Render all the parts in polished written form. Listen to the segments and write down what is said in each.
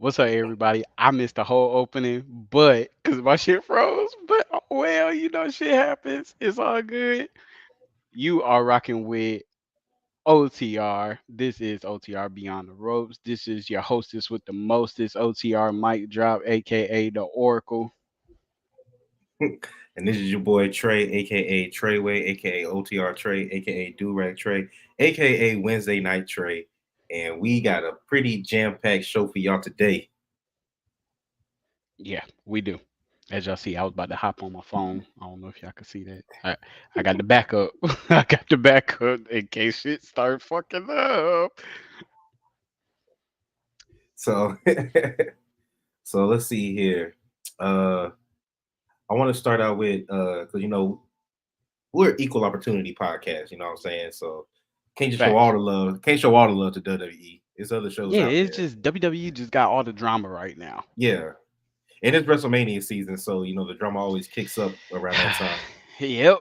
What's up, everybody? I missed the whole opening, but because my shit froze. But well, shit happens. It's all good. You are rocking with OTR. This is OTR Beyond the Ropes. This is your hostess with the mostest OTR mic drop, aka the Oracle. And this is your boy Trey, aka Treyway, aka OTR Trey, aka Durag Trey, aka Wednesday Night Trey. And we got a pretty jam-packed show for y'all today. Yeah, we do. As y'all see, I was about to hop on my phone. I don't know if y'all can see that. I got the backup. I got the backup in case shit start fucking up. So so let's see here. I want to start out with because we're equal opportunity podcast, you know what I'm saying? So can't just show all the love. Can't show all the love to WWE. There's other shows out it's there. just WWE just got all the drama right now. Yeah. And it's WrestleMania season, so the drama always kicks up around that time. Yep.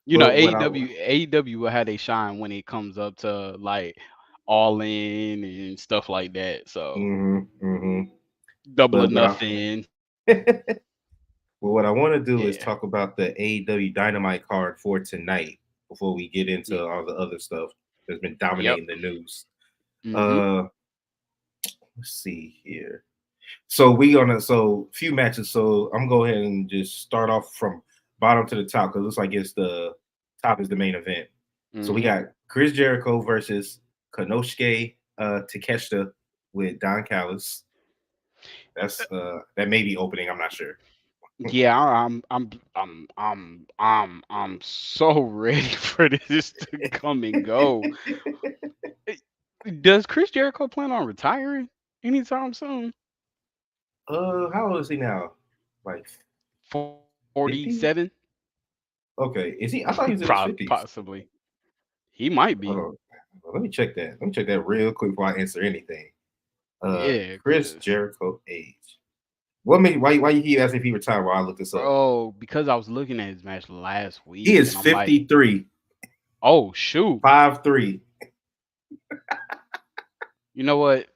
AEW will have they shine when it comes up to like All In and stuff like that. So double or nothing. Well, what I want to do is talk about the AEW Dynamite card for tonight before we get into all the other stuff that's been dominating the news. Let's see here. So few matches. So I'm gonna go ahead and just start off from bottom to the top because it looks like it's the top is the main event. So we got Chris Jericho versus Konosuke Takeshita with Don Callis. That's that may be opening. I'm not sure. Yeah, I'm so ready for this to come and go. Does Chris Jericho plan on retiring anytime soon? How old is he now? Like 47? Okay, is he? I thought he was in his 50s. Possibly. He might be. Well, let me check that. Let me check that real quick before I answer anything. Chris Jericho age. What made why you asked if he retired while I looked this up? Oh, because I was looking at his match last week. He is 53. Like, oh shoot. 5'3". You know what?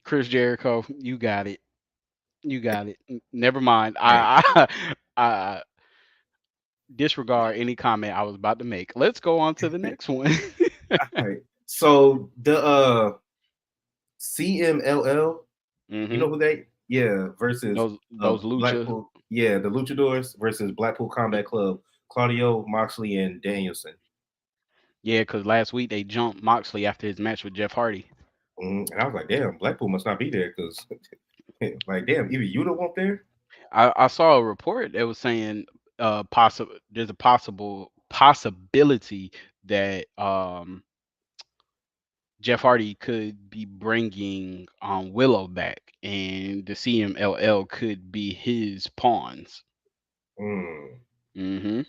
Chris Jericho, you got it. You got it. Never mind. I disregard any comment I was about to make. Let's go on to the next one. All right. So the CMLL, you know who they? Yeah, versus those Lucha. The Luchadors versus Blackpool Combat Club, Claudio, Moxley, and Danielson. Yeah, because last week they jumped Moxley after his match with Jeff Hardy. And I was like, damn, Blackpool must not be there because, like, damn, even Yuta won't there. I saw a report that was saying there's a possibility that Jeff Hardy could be bringing Willow back, and the CMLL could be his pawns. Okay. Well,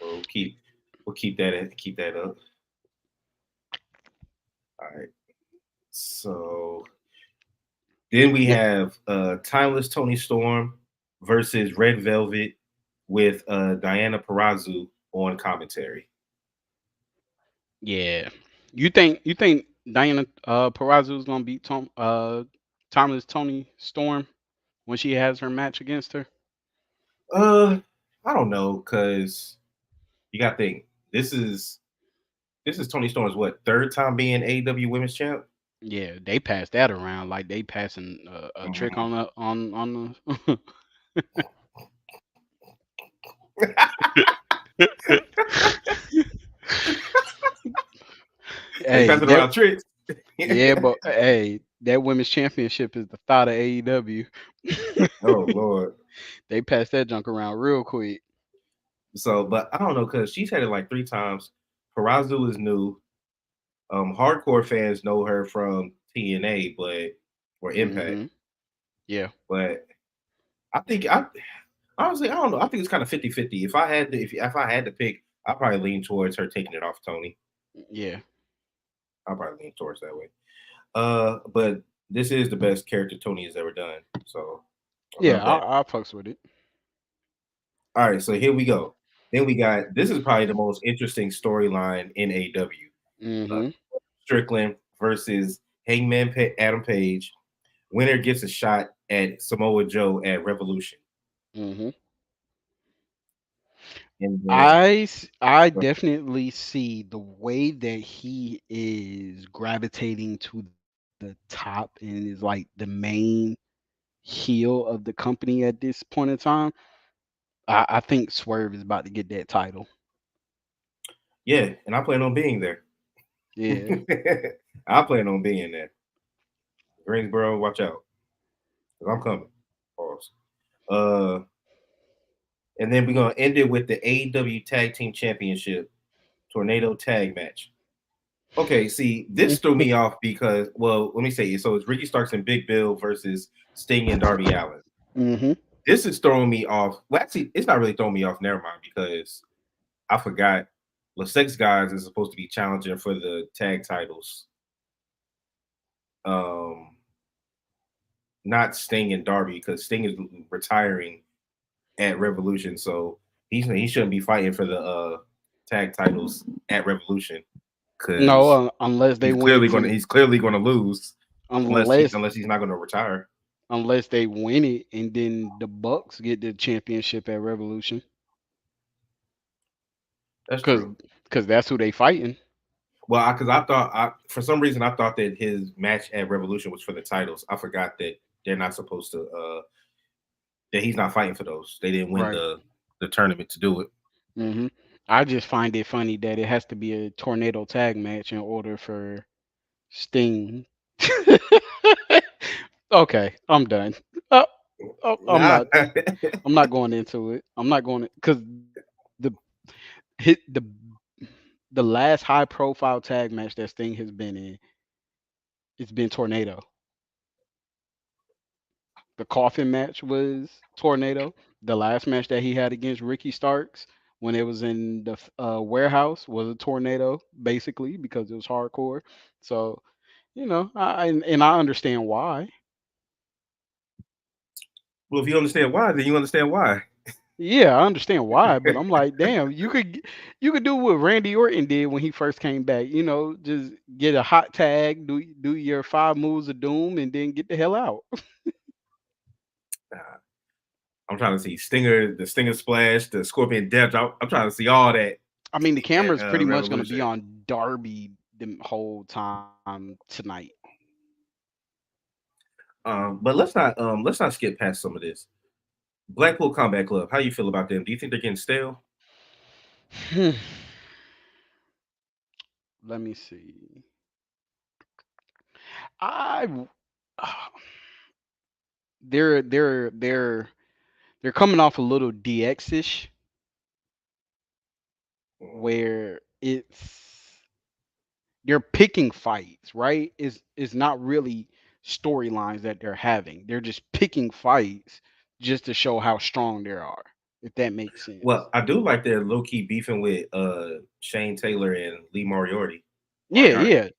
we'll keep that up. All right. So then we have Timeless Tony Storm versus Red Velvet with Diana Purrazzo on commentary. Yeah. You think Diana Purrazzo is gonna beat Timeless Tony Storm when she has her match against her? I don't know, cause you gotta think this is Tony Storm's third time being AEW Women's Champ. Yeah, they passed that around like they passing a trick on the. Hey, passing around tricks. Yeah, but hey, that women's championship is the thought of AEW. Oh Lord. They passed that junk around real quick. So, but I don't know because she's had it like 3 times. Perazu is new. Hardcore fans know her from TNA, but or Impact. Hmm. Yeah. But I think I honestly I don't know. I think it's kind of 50-50. If I had to, if I had to pick, I probably lean towards her taking it off Tony. Yeah. I probably lean towards that way. But this is the best character Tony has ever done. So I Yeah, love that. I fucks with it. All right, so here we go. Then we got this is probably the most interesting storyline in AW. Uh, Hmm. Strickland versus Adam Page. Winner gets a shot at Samoa Joe at Revolution. Hmm. And then I definitely see the way that he is gravitating to the top and is like the main heel of the company at this point in time. I think Swerve is about to get that title. yeah, and I plan on being there. Yeah. I plan on being there. Greensboro, watch out, because I'm coming. Pause. Uh, and then we're gonna end it with the AEW Tag Team Championship Tornado Tag Match. Okay, see, this threw me off because, well, let me say it. So it's Ricky Starks and Big Bill versus Sting and Darby Allin. Hmm. This is throwing me off. Well, actually, it's not really throwing me off. Never mind, because I forgot. The Six Guys is supposed to be challenging for the tag titles. Um, not Sting and Darby because Sting is retiring at Revolution, so he shouldn't be fighting for the tag titles at Revolution No, because unless they win to he's clearly gonna lose unless unless he's not gonna retire. unless they win it and then the Bucks get the championship at Revolution, That's cause true. cause that's who they fighting. Well, because I thought for some reason I thought that his match at Revolution was for the titles. I forgot that they're not supposed to. That he's not fighting for those. They didn't win Right. the tournament to do it. Hmm. I just find it funny that it has to be a tornado tag match in order for Sting. Okay, I'm done. Uh, oh, Nah. I'm not going into it. I'm not going because the the last high profile tag match that Sting has been in, it's been Tornado. The coffin match was Tornado. The last match that he had against Ricky Starks when it was in the warehouse was a tornado, basically because it was hardcore. So and I understand why. Well, if you understand why, then you understand why. Yeah, I understand why, but I'm like, damn, you could do what Randy Orton did when he first came back. Just get a hot tag, do your 5 moves of doom, and then get the hell out. Nah, I'm trying to see the Stinger Splash, the Scorpion Death. I'm trying to see all that I mean, the at camera's pretty much gonna be Revolution. on Darby the whole time tonight. But let's not skip past some of this. Blackpool Combat Club. How you feel about them? Do you think they're getting stale? Let me see. I they're they're they're they're coming off a little DX-ish where they're picking fights, right? Is not really storylines that they're having. They're just picking fights just to show how strong they are, if that makes Well, sense. I do like their low key beefing with Shane Taylor and Lee Yeah, Moriarty. yeah. I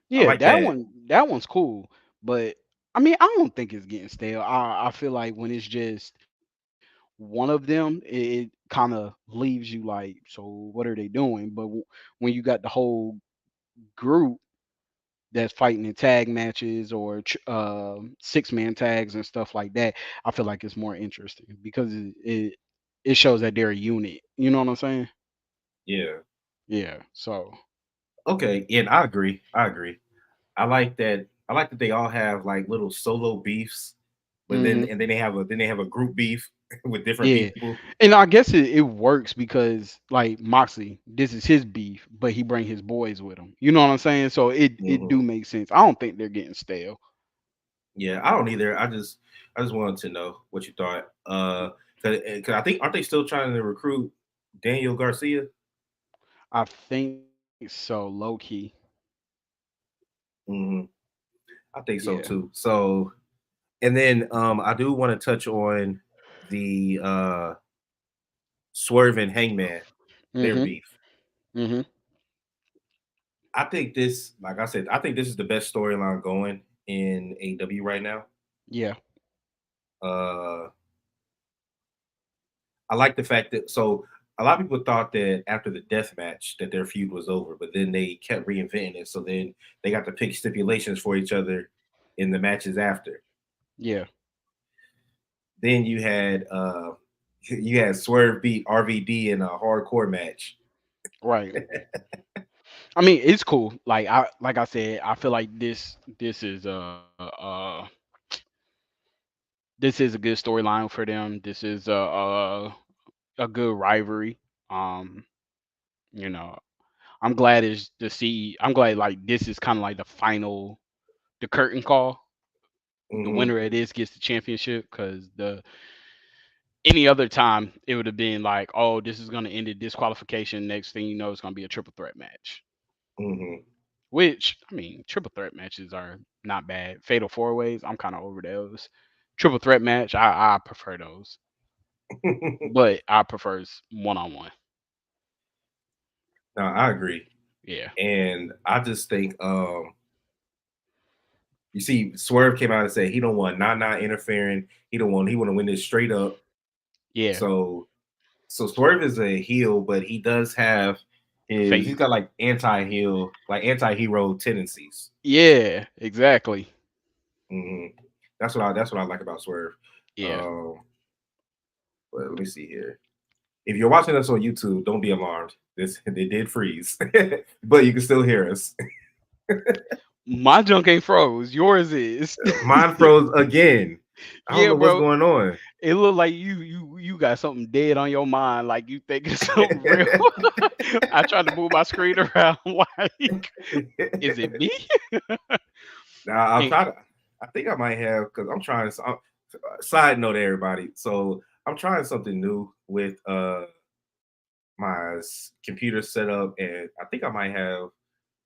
Yeah, like that. that one's cool. But I mean, I don't think it's getting stale. I feel like when it's just one of them, it kind of leaves you like, so what are they doing? But when you got the whole group that's fighting in tag matches or 6-man tags and stuff like that, I feel like it's more interesting because it shows that they're a unit. You know what I'm saying? Yeah. Yeah. So. Okay. Yeah, I agree. I agree. I like that. I like that they all have like little solo beefs, but Hmm. then they have a group beef with different Yeah, people. and I guess it works because like Moxley, this is his beef, but he bring his boys with him. You know what I'm saying? So it Hmm. do make sense. I don't think they're getting stale. Yeah, I don't either. I just wanted to know what you thought. Cause I think aren't they still trying to recruit Daniel Garcia? I think so, low key. Hmm. I think so Yeah. too. So, and then I do want to touch on the Swerve and Hangman, their Mhm. beef. Mhm. I think this, like I said, I think this is the best storyline going in AEW right now. Yeah. Uh, I like the fact that so a lot of people thought that after the death match that their feud was over, but then they kept reinventing it. So then they got to pick stipulations for each other in the matches after. Yeah. Then you had Swerve beat RVD in a hardcore match. Right. I mean, it's cool. Like I said, I feel like this is this is a good storyline for them. This is a good rivalry. Um, you know, I'm glad is to see. I'm glad like this is kind of like the final, the curtain call. The Hmm. winner of this gets the championship because the any other time it would have been like, oh, this is gonna end in disqualification. Next thing you know, it's gonna be a triple threat match. Hmm. Which I mean, triple threat matches are not bad. Fatal four ways, I'm kind of over those. Triple threat match, I prefer those, but I prefer one on one. No, I agree, Yeah, and I just think you see Swerve came out and said he don't want not interfering. He want to win this straight up. yeah, So Swerve is a heel, but he does have he's face. got like anti-heel, like anti-hero tendencies. Yeah, exactly. Hmm. That's what I like about Swerve. Yeah. Um, but let me see here. If you're watching us on YouTube, don't be alarmed. This they did freeze, but you can still hear us. My junk ain't froze. Yours is. Mine froze again. I don't Yeah, know what's bro. going on. It look like you got something dead on your mind, like you thinking something real. I tried to move my screen around, like, is it me? Now I'll And, try to. I think I might have because I'm trying. Side note, everybody. So I'm trying something new with my computer setup, and I think I might have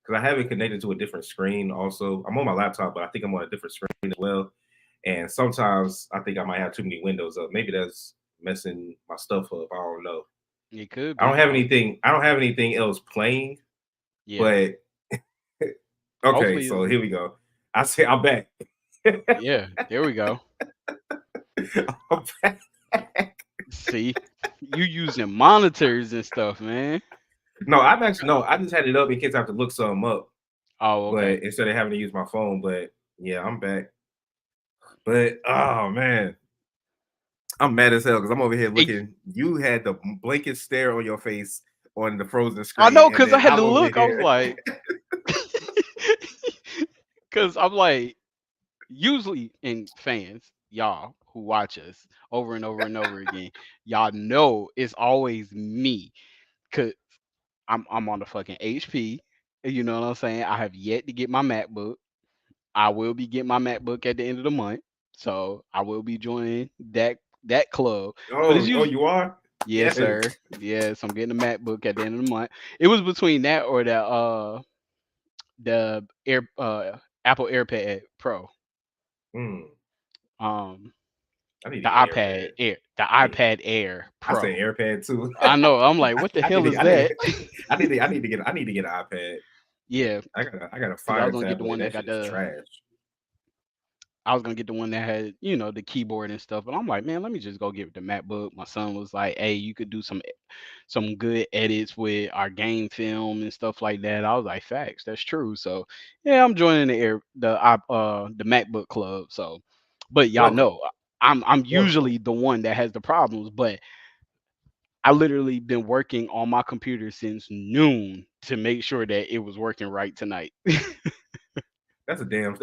because I have it connected to a different screen. Also, I'm on my laptop, but I think I'm on a different screen as well. And sometimes I think I might have too many windows up. Maybe that's messing my stuff up. I don't know. it could I don't be. have anything. I don't have anything else playing. Yeah. But okay, Hopefully, so here we go. I say I'm back. yeah. There we go. I'm back. See, you using monitors and stuff, man. No, I've actually no. I just had it up in case I have to look something up, Oh, okay. but instead of having to use my phone. But yeah, I'm back. But oh man, I'm mad as hell because I'm over here Hey, looking. You had the blankest stare on your face on the frozen I screen, know, and cause I then had to I'm over look. I was here. like, cause I'm like, usually in fans, y'all who watch us over and over and over again, y'all know it's always me. Cause I'm on the fucking HP. You know what I'm saying? I have yet to get my MacBook. I will be getting my MacBook at the end of the month. So I will be joining that club. But it's Oh, usually you are? yes, Yes. sir. Yes, I'm getting a MacBook at the end of the month. It was between that or the Apple AirPad Pro. Hmm. Um I need to the get an iPad AirPad. Air, the I need. iPad Air I say Pro. AirPad too. I know. I'm like, what the I need hell to. is that? I need to get an iPad. Yeah, I got a because I was Fire gonna get the tablet. one that That got shit is the. trash. I was gonna get the one that had, the keyboard and stuff. But I'm like, man, let me just go get the MacBook. My son was like, hey, you could do some good edits with our game film and stuff like that. I was like, facts, that's true. So yeah, I'm joining the MacBook club. So, but y'all Welcome, know, I'm welcome. usually the one that has the problems, but I literally been working on my computer since noon to make sure that it was working right tonight. That's a damn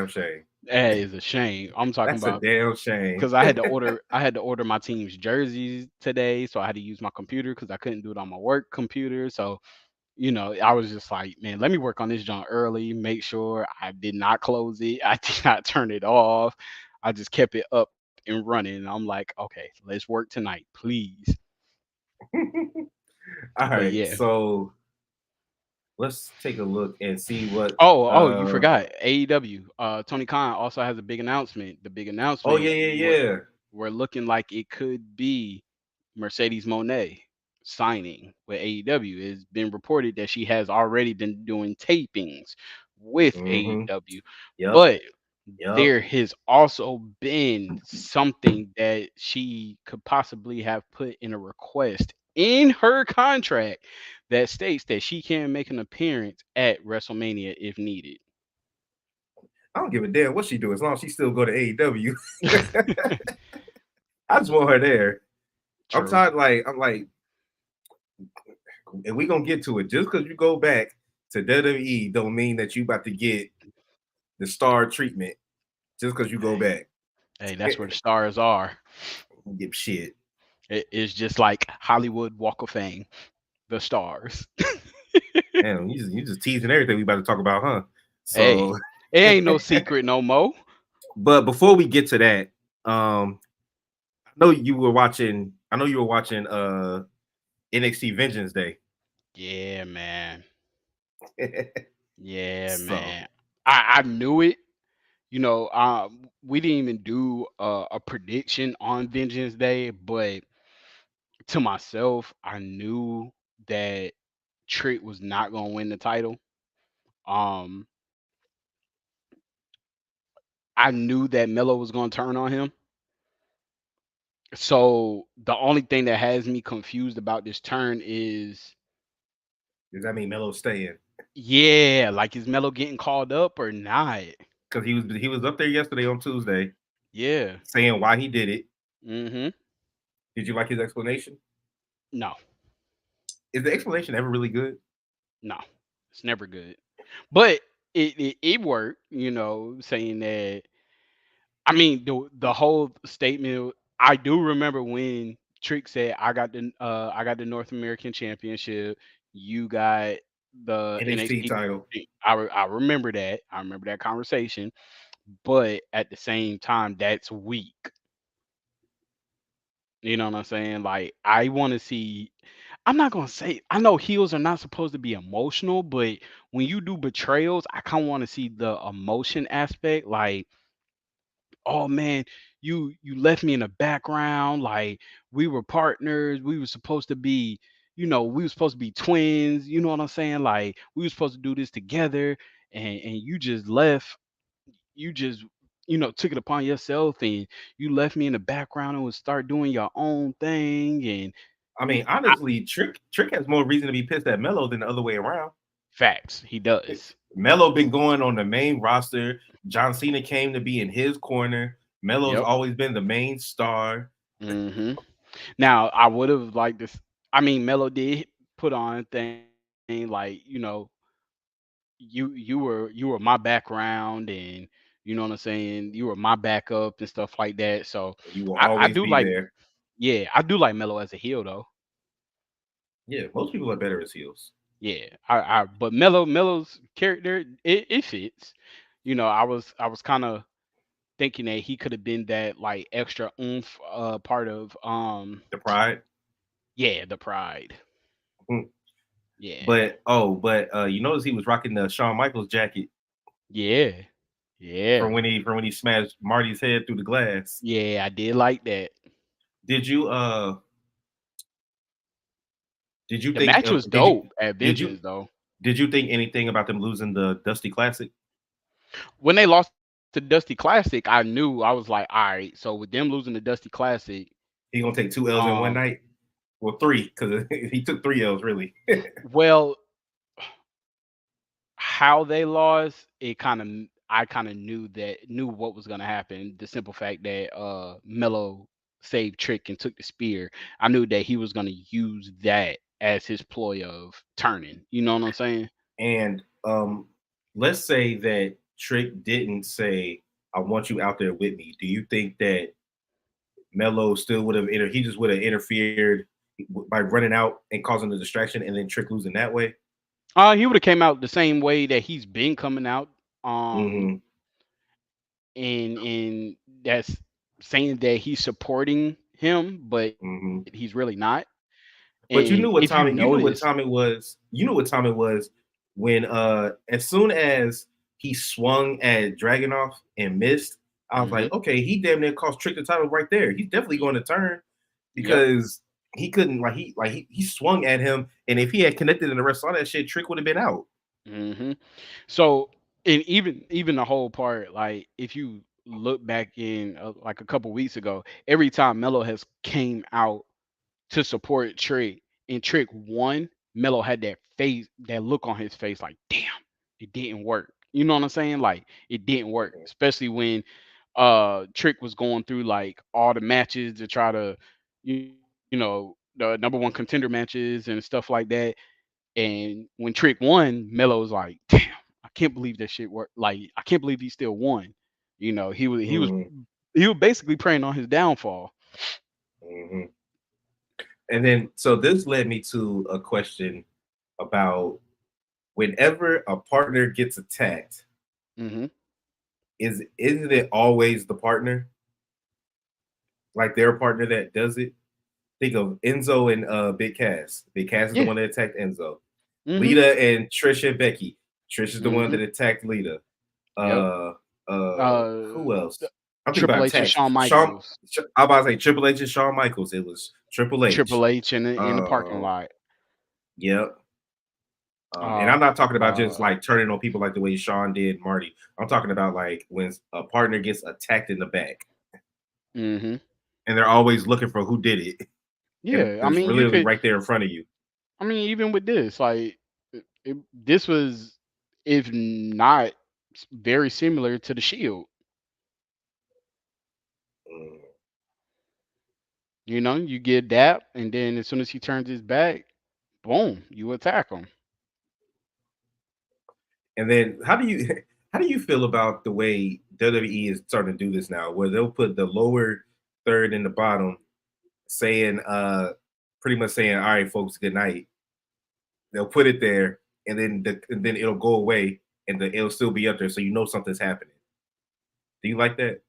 shame. That is a shame. I'm talking That's a about damn shame. because I had to order my team's jerseys today, so I had to use my computer because I couldn't do it on my work computer. So I was just like, man, let me work on this joint early, make sure I did not close it, I did not turn it off. I just kept it up and running. And I'm like, okay, let's work tonight, please. All But right, yeah. so let's take a look and see what. Oh, you forgot AEW. Tony Khan also has a big announcement. The big Oh yeah, announcement, yeah, we're looking like it could be Mercedes Monet signing with AEW. It's been reported that she has already been doing tapings with yeah. AEW, Yep, but yep. there has also been something that she could possibly have put in a request in her contract that states that she can make an appearance at WrestleMania if needed. I don't give a damn what she do as long as she still go to AEW. I just want her there. I'm True. tired. I'm like, and we gonna get to it. Just because you go back to WWE, don't mean that you about to get the star treatment. Just because you go Hey, back, hey, that's where the stars are. give shit. It's just like Hollywood Walk of Fame, the stars. Damn, you just teasing everything we about to talk about, huh? Hey, So, it ain't no secret no more. but before we get to that, I know you were watching. I know you were watching NXT Vengeance Day. Yeah, man. Yeah, So man. I knew it. We didn't even do a prediction on Vengeance Day, but to myself, I knew that Trick was not gonna win the title. Um, I knew that Melo was gonna turn on him. So the only thing that has me confused about this turn is, does that mean Melo staying? yeah, like is Melo getting called up or not? Because he was up there yesterday on Tuesday Yeah. saying why he did it. Mm-hmm. Did you like his explanation? No, Is the explanation ever really good? no, it's never good. But it worked, saying that. I mean, the whole statement. I do remember when Trick said, "I got the North American Championship. You got the NXT NXT." title. I remember that. I remember that conversation. But at the same time, that's weak. You know what I'm saying? Like I want to see. I'm not gonna say. I know heels are not supposed to be emotional, but when you do betrayals, I kind of want to see the emotion aspect. Like, oh man, you left me in the background. Like we were partners. We were supposed to be. We were supposed to be twins. You know what I'm saying? Like we were supposed to do this together, and you just left. You just took it upon yourself, and you left me in the background and would start doing your own thing. And I mean, I, honestly, Trick has more reason to be pissed at Melo than the other way around. facts, he does. Melo been going on the main roster. John Cena came to be in his corner. Melo's Yep. always been the main star. Hmm. Now I would have liked this. I mean, Melo did put on a thing like, you were my background, and you know what I'm saying. You were my backup and stuff like that. So You will I always do be like, there. yeah, I do like Melo as a heel though. Yeah, most people are better as heels. Yeah, but Melo's character, it fits. I was kind of thinking that he could have been that like extra oomph part of The pride. yeah, the pride. Mm. Yeah. But you notice he was rocking the Shawn Michaels jacket Yeah. from Yeah. when he smashed Marty's head through the glass. Yeah, I did like that. Did you uh did you The think match was did you dope at did you Vengeance though. did you think anything about them losing the Dusty Classic? When they lost to Dusty Classic, I knew. I was like, all right, so with them losing the Dusty Classic, He gonna take 2 L's in one um, night? Well, three, because he took 3 L's really. well, how they lost, it kind of I kind of knew what was gonna happen. The simple fact that Melo saved Trick and took the spear, I knew that he was gonna use that as his ploy of turning. You know what I'm saying? And let's say that Trick didn't say, "I want you out there with me." Do you think that Melo still would have he just would have interfered by running out and causing the distraction, and then Trick losing that way? He would have came out the same way that he's been coming out. Um, Mm-hmm. and that's saying that he's supporting him, but he's Mm-hmm. really not. And But if you You knew notice, what time it was. You knew what time it was when as soon as he swung at Dragunov and missed, I was hmm like, okay, he damn near cost Trick the title right there. He's definitely going to turn yep. because he couldn't he swung at him, and if he had connected in the rest of all that shit, Trick would have been out. hmm So, and even the whole part, like if you look back in like a couple weeks ago, every time Melo has came out to support Trick and Trick won, Melo had that face, that look on his face, like damn, it didn't work. You know what I'm saying? Like it didn't work, especially when Trick was going through like all the matches to try to, the number one contender matches and stuff like that. And when Trick won, Melo was like, damn, I can't believe that shit worked. Like I can't believe he still won. Mm-hmm. He was basically preying on his downfall. Mm-hmm. And then, so this led me to a question about whenever a partner gets attacked, hmm isn't it always the partner, like their partner that does it? Think of Enzo and Big Cass. Big Cass is the Yeah. one that attacked Enzo. hmm Lita and Trisha and Becky. Trish is the one hmm that attacked Lita. Yep. Uh, who The else? I'm thinking Triple about H and attacks. Shawn Shawn. Michaels. I about to say Triple H and Shawn Michaels. It was Triple H. Triple H in the parking Uh, lot. yep. And Uh, I'm not talking about just uh, like turning on people like the way Sean did Marty. I'm talking about like when a partner gets attacked in the back hmm and they're always looking for who did it. And Yeah. I it's mean, you literally could. right there in front of you. I mean, even with this, like, this was, if not very similar to the Shield. Mm. You get that, and then as soon as he turns his back, boom, you attack him. And then how do you how do you feel about the way WWE is starting to do this now, where they'll put the lower third in the bottom, saying pretty much saying, "All right, folks, good night." They'll put it there, and then it'll go away, and it'll still be up there, so you know something's happening. Do you like that?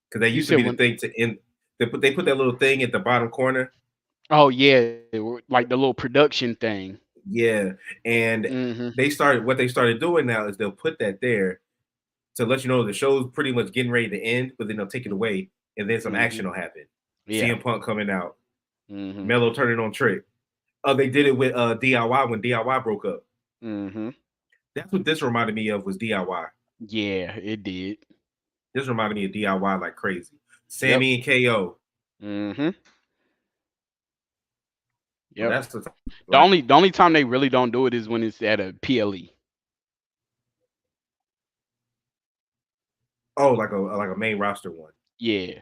Because that You used to said be the when? thing to end. They put that little thing at the bottom corner. Oh yeah, like the little production thing. Yeah, and hmm they started doing now is they'll put that there to let you know the show's pretty much getting ready to end, but then they'll take it away, and then some hmm action will happen. Yeah. CM Punk coming out, hmm Melo turning on Trick. They did it with DIY when DIY broke up. hmm That's what this reminded me of was DIY. Yeah, it did. This reminded me of DIY like crazy. Yep. Sammy and KO. hmm So Yep. that's the time, The like only the only time they really don't do it is when it's at a PLE. like a main roster one. Yeah.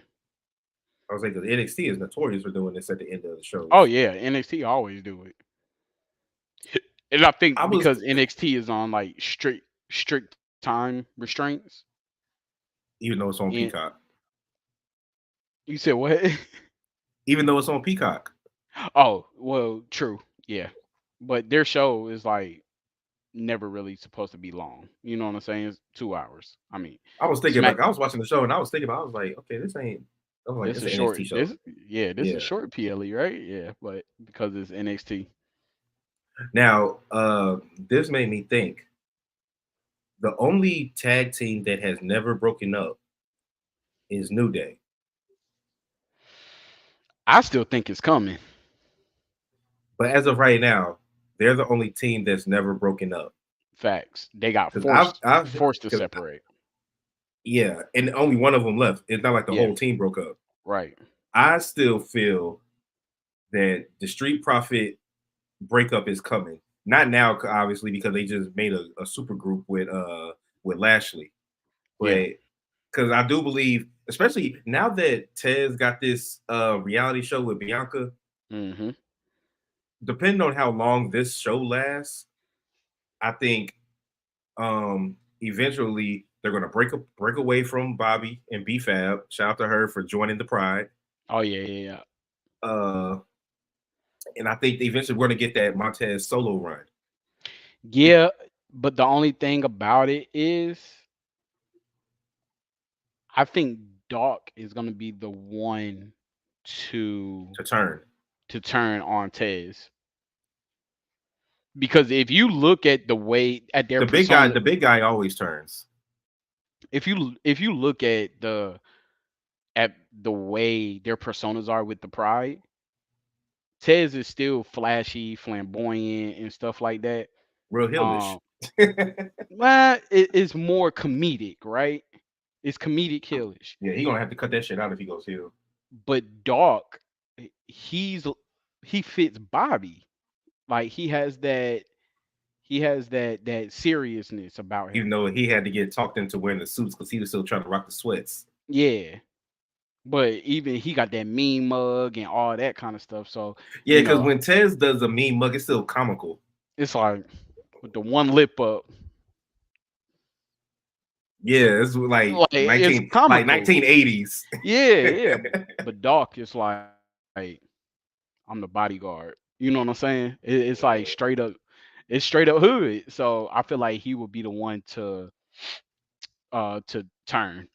I was like, because NXT is notorious for doing this at the end of the Oh shows. yeah, NXT always do it. And I think I was because NXT is on like strict time restraints. even though it's on And Peacock. you said what? Even though it's on Peacock. Oh, well, true. Yeah. But their show is like never really supposed to be long. You know what I'm saying? It's 2 hours. I mean, I was thinking Smack like I was watching the show and I was thinking about I was like, okay, this ain't. I was like, this it's is an short. NXT show. This is Yeah. short PLE, right? Yeah, but because it's NXT. Now, this made me think. The only tag team that has never broken up is New Day. I still think it's coming. But as of right now, they're the only team that's never broken up. Facts. They got Because I've, forced to because separate. yeah, and only one of them left. It's not like the Yeah, whole team broke up. right. I still feel that the Street Profit breakup is coming. Not now, obviously, because they just made a super group with Lashley. Yeah. But because I do believe, especially now that Tez got this reality show with Bianca, Mhm. depending on how long this show lasts, I think eventually they're gonna break away from Bobby and B Fab. Shout out to her for joining the Pride. Oh yeah, yeah, yeah. Uh and I think eventually we're gonna get that Montez solo run. Yeah, but the only thing about it is I think Doc is gonna be the one to to turn. turn on Tez. Because if you look at the way at their persona, The big guy always turns. if you look at the way their personas are with the Pride, Tez is still flashy, flamboyant, and stuff like that. Real hillish. Um, well, it's more comedic, right? It's comedic killish. Yeah, he gonna have to cut that shit out if he goes heel. But Doc, he's he fits Bobby. Like he has that seriousness about Even him. though he had to get talked into wearing the suits because he was still trying to rock the sweats. Yeah. But even he got that mean mug and all that kind of stuff. So, Yeah, you because know, when Tez does a mean mug, it's still comical. it's like with the one lip up, Yeah, it's like it's like comical. 1980s. Yeah, yeah. But Doc is like, I'm the bodyguard. You know what I'm saying? It's like it's straight up hood. So I feel like he would be the one to turn.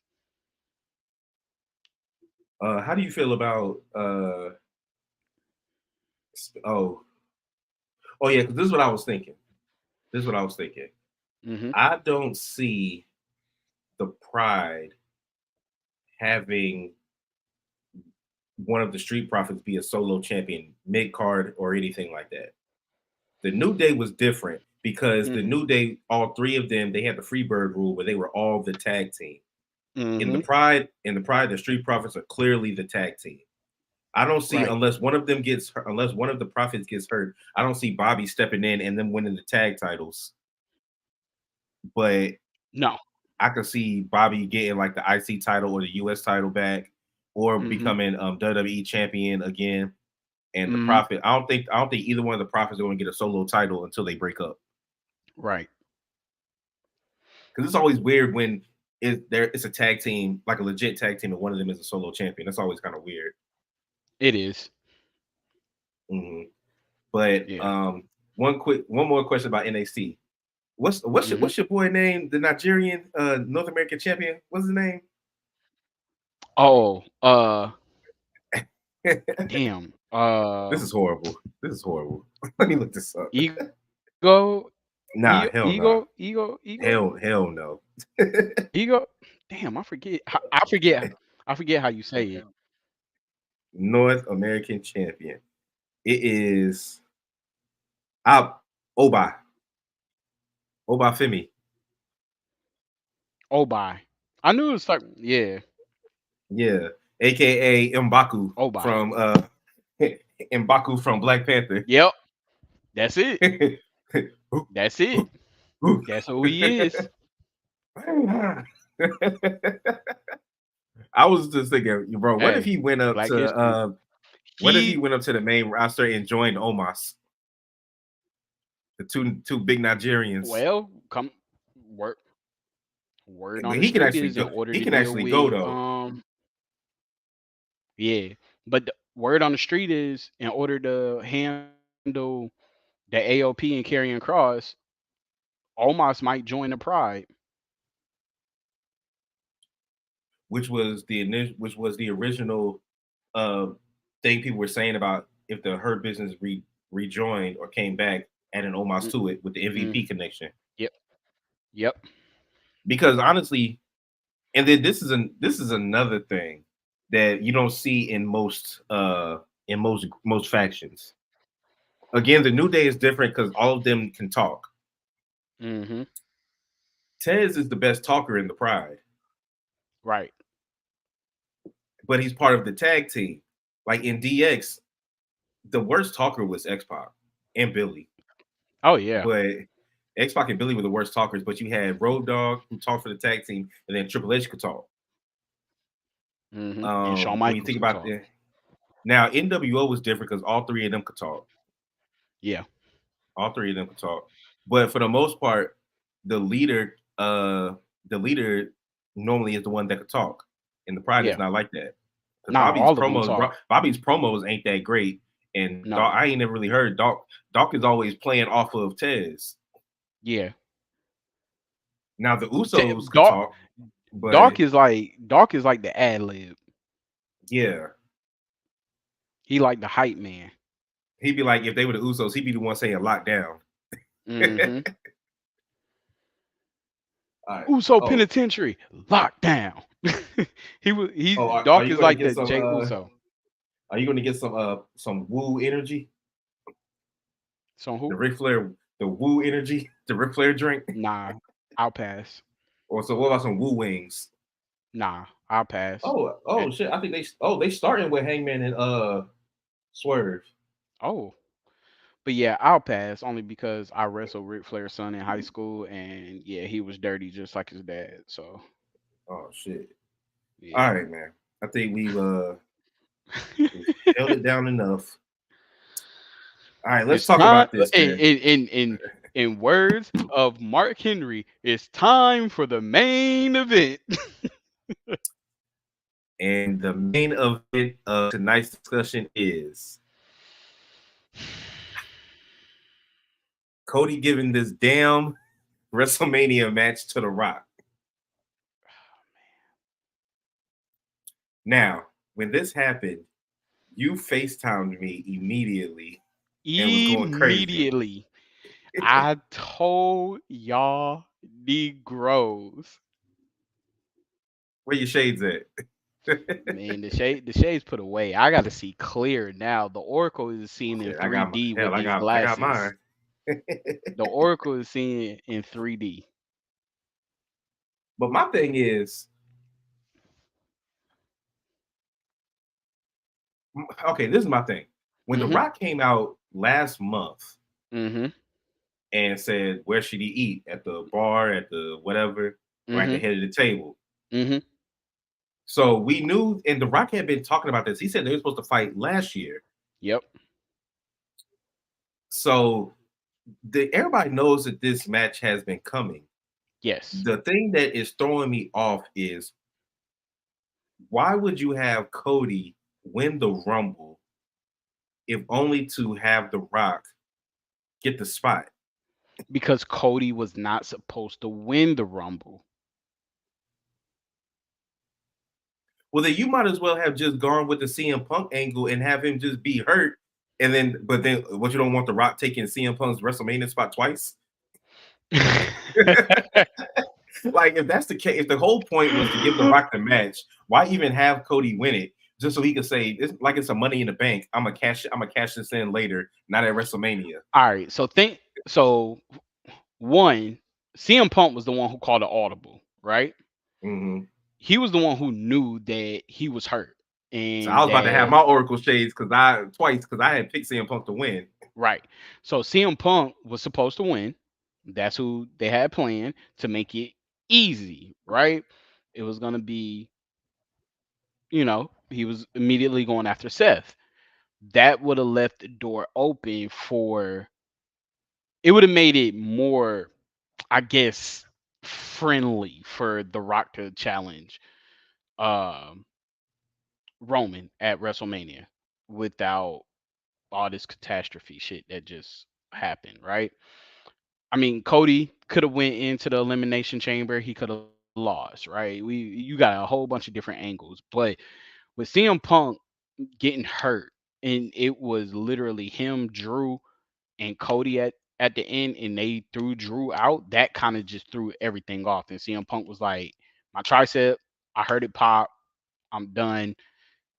How do you feel about oh yeah, because this is what I was thinking. This is what I was thinking. Hmm. I don't see the Pride having one of the Street Profits be a solo champion mid card or anything like that. The New Day was different because the Hmm. New Day, all three of them, they had the Freebird rule where they were all the tag team. Hmm. In the Pride, the Street Profits are clearly the tag team. I don't see Right. unless one of the Profits gets hurt. I don't see Bobby stepping in and then winning the tag titles. But No. I could see Bobby getting like the IC title or the US title back, or Hmm. becoming WWE champion again. And the Hmm. Profit, I don't think either one of the Profits are going to get a solo title until they break up. Right. Because it's always weird when it's a tag team, like a legit tag team, and one of them is a solo champion. That's always kind of weird. It is. Hmm. But Yeah. one more question about NXT. Hmm. What's your boy name? The Nigerian North American champion. What's his name? Oh, This damn. is horrible. This is horrible. Let me look this up. Nah, hell nah. Hell no. Ego. Damn, I forget. I forget how you say it. North American champion. It is Ab Oba. Oba Femi. Oh, bye. I knew it was like, yeah. Yeah. AKA Mbaku Oh, bye. from Mbaku from Black Panther. Yep. That's it. That's it. That's who he is. I was just thinking, bro, Hey, Black history. what if he He went up to the main roster and joined Omos, the two big Nigerians? well come word word on But the he can street actually is in go. order He to can deal actually go with though. yeah, but the word on the street is in order to handle the AOP and carrying cross, Omos might join the Pride. Which was the original uh thing people were saying about if the Hurt Business rejoined or came back, adding Omos to it with the Mm-hmm. MVP connection. Yep. Yep. Because honestly, and then this is another thing that you don't see in most factions. Again, the New Day is different because all of them can talk. Mm-hmm. Tez is the best talker in the Pride, Right. but he's part of the tag team. Like in DX, the worst talker was X Pac and Billy, Oh yeah. but X Pac and Billy were the worst talkers. But you had Road Dogg who talked for the tag team, and then Triple H could talk. Mm-hmm. And Shawn When you Michaels think could about talk. the now NWO was different because all three of them could talk. Yeah. All three of them could talk. But for the most part, the leader, uh, the leader normally is the one that could talk. And the Pride is Yeah. not like that. Because Nah, all of them talk. Bobby's promos ain't that great. And No. I ain't never really heard Doc. Doc is always playing off of Tez. Yeah. Now the Usos could Dark talk, but Dark is like the ad lib. yeah, He like the hype man. he'd be like, if they were the Usos, he'd be the one saying lockdown. Mm-hmm. All right. Uso Oh, Penitentiary locked down. He oh, are Dark you is going to like get the some? Jay Uso. Are you going to get some woo energy? So The who? Ric Flair, the woo energy, the Ric Flair drink, Nah, I'll pass. or so what about some woo wings? Nah, I'll pass. Oh Eh, shit! I think they starting with Hangman and Swerve. oh, but yeah, I'll pass only because I wrestled Ric Flair's son in high school, and yeah, he was dirty just like his dad. So Oh shit! yeah. All right, man. I think we've held it down enough. All right, let's It's talk time about this, man. in words of Mark Henry, it's time for the main event. And the main event of tonight's discussion is Cody giving this damn WrestleMania match to The Rock. Now, when this happened, you FaceTimed me immediately and was going crazy. Immediately, I told y'all Negroes. Where your shades at? Man, the shades put away. I got to see clear now. The Oracle is seeing in Shit, I got my 3D with hell. these I got glasses. mine. The Oracle is seeing in 3D. But my thing is, okay, this is my thing. When The Mhm. Rock came out last month Mhm. and said, "Where should he eat? At the bar, at the whatever, or at the Mhm. head of the table?" Mhm. So we knew, and The Rock had been talking about this. He said they were supposed to fight last year. Yep. So everybody knows that this match has been coming. Yes. The thing that is throwing me off is why would you have Cody win the Rumble if only to have The Rock get the spot? Because Cody was not supposed to win the Rumble. Well, then you might as well have just gone with the CM Punk angle and have him just be hurt. And then, but then, what you don't want The Rock taking CM Punk's WrestleMania spot twice? Like, if that's the case, if the whole point was to give The Rock the match, why even have Cody win it just so he could say it's like it's a Money in the Bank? I'm gonna cash this in later, not at WrestleMania. All right. So one, CM Punk was the one who called the audible, right? Hmm. He was the one who knew that he was hurt So I and was about to have that my Oracle shades because I had picked CM Punk to win. right. So CM Punk was supposed to win. That's who they had planned to make it easy, right? It was gonna be, he was immediately going after Seth. That would have left the door open for it would have made it more, I guess, friendly for The Rock to challenge um Roman at WrestleMania without all this catastrophe shit that just happened, right? I mean, Cody could have went into the elimination chamber. He could have lost, right? You got a whole bunch of different angles, but with CM Punk getting hurt, and it was literally him, Drew, and Cody at the end, and they threw Drew out. That kind of just threw everything off. And CM Punk was like, "My tricep, I heard it pop. I'm done.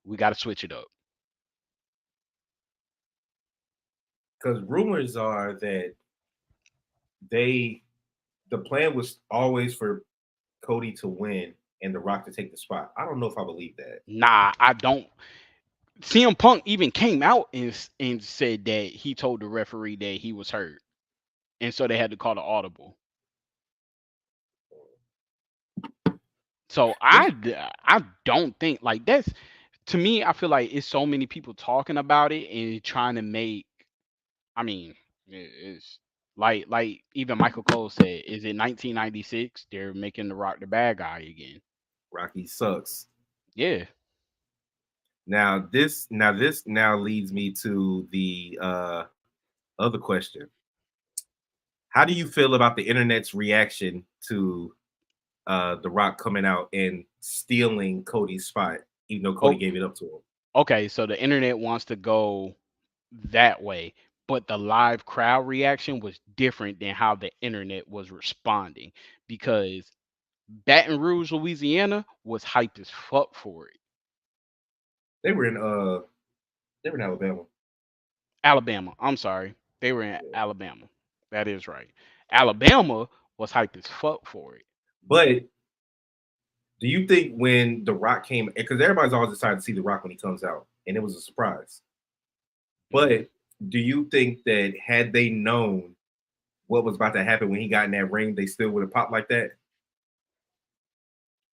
We got to switch it up." Because rumors are that they the plan was always for Cody to win and The Rock to take the spot. I don't know if I believe that. Nah, I don't. CM Punk even came out and said that he told the referee that he was hurt, and so they had to call the audible. So This I don't think like that's to me. I feel like it's so many people talking about it and trying to make. I mean, it's like even Michael Cole said, "Is it 1996? They're making the Rock the bad guy again." Rocky sucks. Yeah. This now leads me to the other question. How do you feel about the internet's reaction to The Rock coming out and stealing Cody's spot, even though Cody Oh, gave it up to him? okay, so the internet wants to go that way, but the live crowd reaction was different than how the internet was responding because Baton Rouge, Louisiana was hyped as fuck for it. They were in Alabama. Alabama, I'm sorry. They were in Yeah. Alabama. That is right. Alabama was hyped as fuck for it. But do you think when The Rock came, because everybody's always excited to see The Rock when he comes out, and it was a surprise. Hmm. But do you think that had they known what was about to happen when he got in that ring, they still would have popped like that?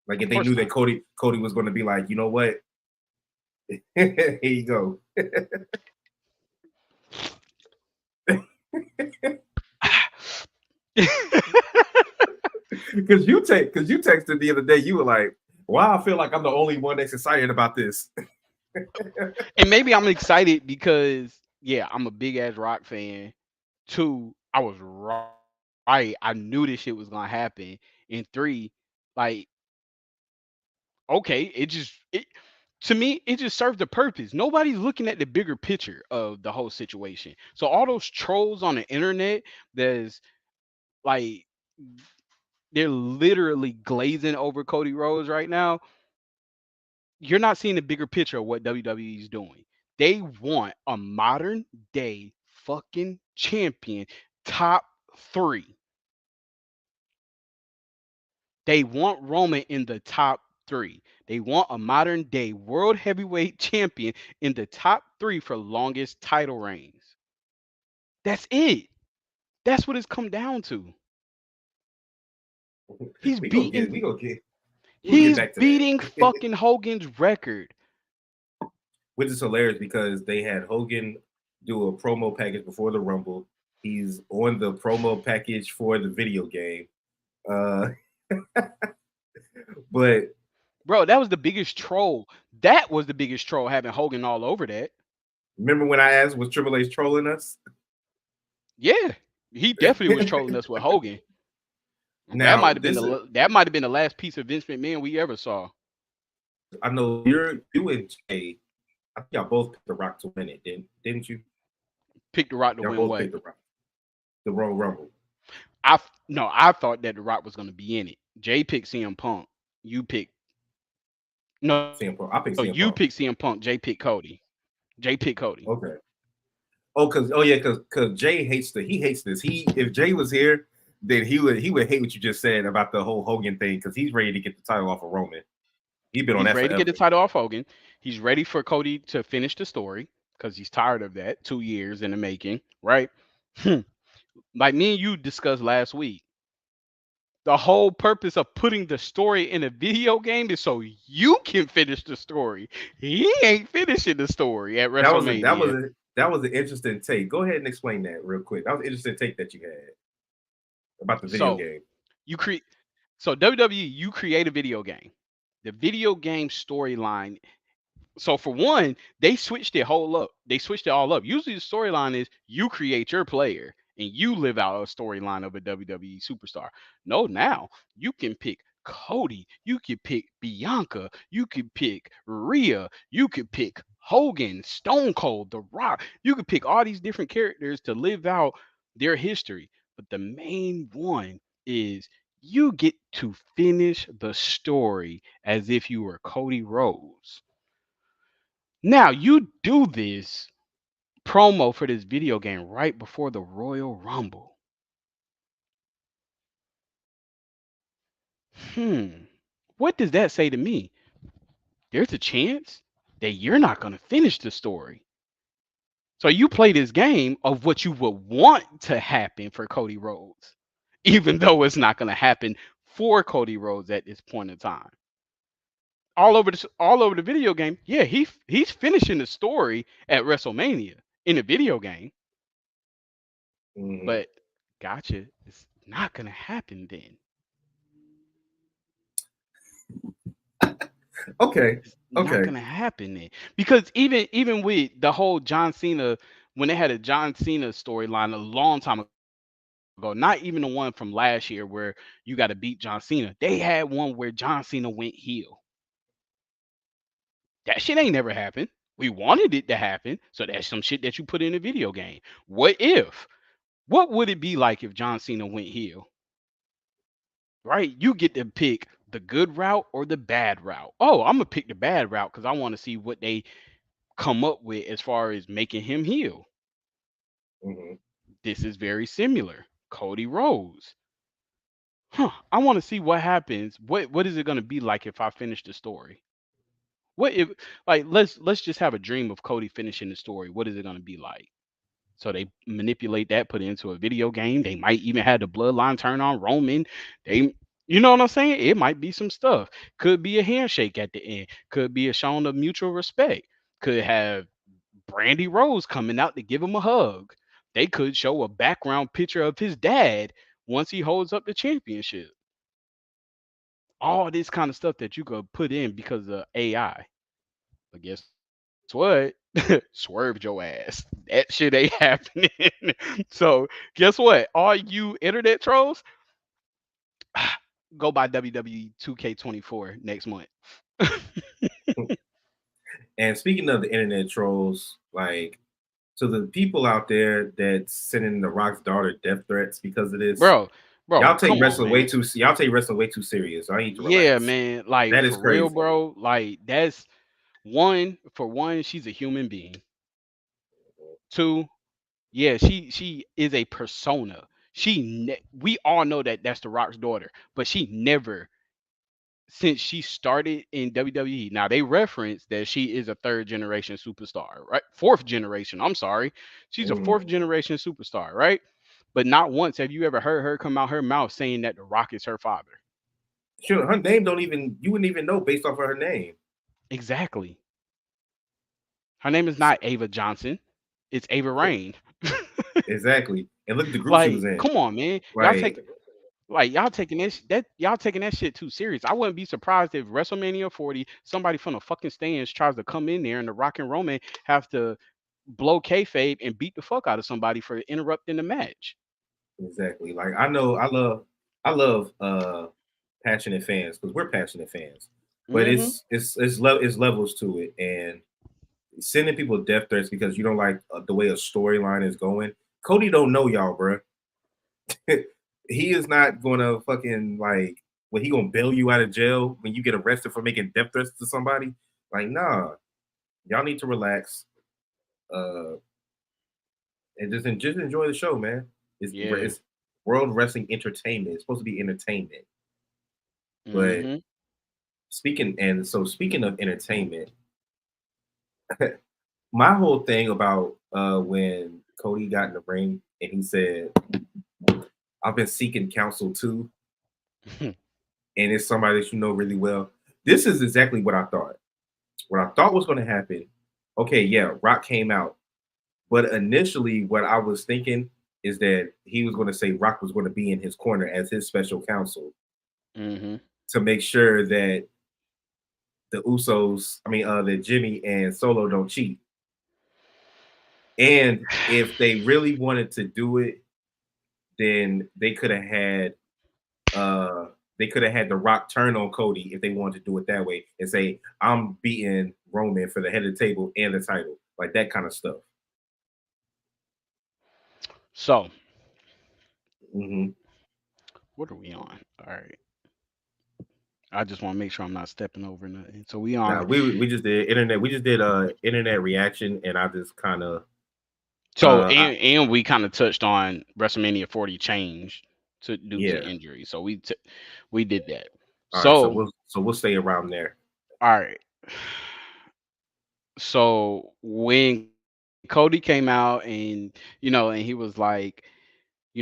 Like if Of they course knew that not. Cody was going to be like, you know what, here you go, because you texted the other day, you were like, wow, I feel like I'm the only one that's excited about this. And maybe I'm excited because yeah, I'm a big ass rock fan. Two, I was right. I knew this shit was gonna happen. And three, like, okay, to me, it just served a purpose. Nobody's looking at the bigger picture of the whole situation. So all those trolls on the internet, there's like they're literally glazing over Cody Rhodes right now. You're not seeing the bigger picture of what WWE is doing. They want a modern day fucking champion, top three. They want Roman in the top three. They want a modern day world heavyweight champion in the top three for longest title reigns. That's it. That's what it's come down to. He's we gonna beating get we gonna get we'll get he's back to beating that. fucking Hogan's record. Which is hilarious because they had Hogan do a promo package before the Rumble. He's on the promo package for the video game. Uh, but Bro, that was the biggest troll. That was the biggest troll having Hogan all over that. remember when I asked, was Triple H trolling us? Yeah. He definitely was trolling us with Hogan. Now, this is That might have been the last piece of Vince McMahon we ever saw. I know you and Jay. I think y'all both picked the Rock to win it, didn't you? Picked the Rock to Y'all win both what? picked the Rock, the Royal Rumble. I thought that the Rock was gonna be in it. Jay picked CM Punk. You picked no, you CM picked Punk. I CM picked Punk. CM Jay Punk. picked Cody. Jay picked Cody. Okay. Oh yeah, because Jay hates he hates this. If Jay was here, then he would hate what you just said about the whole Hogan thing because he's ready to get the title off of Roman. He's been on He's that ready to get the forever. title off Hogan. He's ready for Cody to finish the story because he's tired of that. 2 years in the making, right? Like me and you discussed last week. The whole purpose of putting the story in a video game is so you can finish the story. He ain't finishing the story at That was a, that was WrestleMania. a, that was an interesting take. Go ahead and explain that real quick. That was an interesting take that you had about the video So game. you create so WWE, you create a video game. The video game storyline. So for one, they switched it all up. Usually the storyline is you create your player and you live out a storyline of a WWE superstar. No, now you can pick Cody, you can pick Bianca, you can pick Rhea, you can pick Hogan, Stone Cold, The Rock. You can pick all these different characters to live out their history. But the main one is you get to finish the story as if you were Cody Rhodes. Now you do this promo for this video game right before the Royal Rumble. Hmm. What does that say to me? There's a chance that you're not going to finish the story. So you play this game of what you would want to happen for Cody Rhodes, even though it's not going to happen for Cody Rhodes at this point in time. All over the video game, yeah, he's finishing the story at WrestleMania in the video game. Hmm. But gotcha. It's not gonna happen then. Okay. It's not Okay. gonna happen then. Because even with the whole John Cena, when they had a John Cena storyline a long time ago, ago. Not even the one from last year where you got to beat John Cena. They had one where John Cena went heel. That shit ain't never happened. We wanted it to happen, so that's some shit that you put in a video game. What if? What would it be like if John Cena went heel? Right? You get to pick the good route or the bad route. Oh, I'm gonna pick the bad route because I want to see what they come up with as far as making him heel. Mm-hmm. This is very similar. Cody Rhodes. Huh. I want to see what happens. What is it gonna be like if I finish the story? What if like let's just have a dream of Cody finishing the story. What is it gonna be like? So they manipulate that, put it into a video game. They might even have the bloodline turn on Roman. They, you know what I'm saying? It might be some stuff. Could be a handshake at the end. Could be a showing of mutual respect. Could have Brandy Rose coming out to give him a hug. They could show a background picture of his dad once he holds up the championship. All this kind of stuff that you could put in because of AI. But guess what? Swerved your ass. That shit ain't happening. So guess what? All you internet trolls, go buy WWE 2K24 next month. And speaking of the internet trolls, like, so the people out there that's sending the Rock's daughter death threats because of this, bro, bro, come on, man. y'all take wrestling way too serious. I need to Yeah, relax. man. Like That is for real, crazy. bro. Like that's one for one, she's a human being. Two, yeah, she is a persona. We all know that that's the Rock's daughter, but she never since she started in WWE. Now they reference that she is a third generation superstar, right? Fourth generation. I'm sorry. She's a Mm. fourth generation superstar, right? But not once have you ever heard her come out her mouth saying that The Rock is her father. Sure, her name don't even you wouldn't even know based off of her name. Exactly. Her name is So, not Ava Johnson. It's Ava Rain. exactly. And look at the group she was Like, in. come on, man. Like, Y'all taking y'all taking that shit too serious. I wouldn't be surprised if WrestleMania 40, somebody from the fucking stands tries to come in there and the Rock and Roman have to blow kayfabe and beat the fuck out of somebody for interrupting the match. exactly. Like I love passionate fans because we're passionate fans. But Hmm. it's levels to it, and sending people death threats because you don't like the way a storyline is going. Cody don't know y'all, bro. He is not gonna fucking like when he gonna bail you out of jail when you get arrested for making death threats to somebody. Like, nah, y'all need to relax uh and just enjoy the show, man. Yeah. It's World Wrestling Entertainment. It's supposed to be entertainment. But Hmm. speaking of entertainment, my whole thing about when Cody got in the ring and he said, I've been seeking counsel too, and it's somebody that you know really well. This is exactly what I thought. What I thought was going to happen. Okay, yeah, Rock came out, but initially, what I was thinking is that he was going to say Rock was going to be in his corner as his special counsel Hmm. to make sure that the Usos, that Jimmy and Solo don't cheat. And if they really wanted to do it, then uh they could have had the Rock turn on Cody if they wanted to do it that way and say, I'm beating Roman for the head of the table and the title. Like that kind of stuff. So, Hmm. what are we on? All right. I just want to make sure I'm not stepping over nothing. So we Now on. we just did internet. We just did internet reaction, and I just kind of So I, and we kind of touched on WrestleMania 40 change to due to yeah. injury. So we did that. All right, So so we'll stay around there. all right. So when Cody came out and he was like,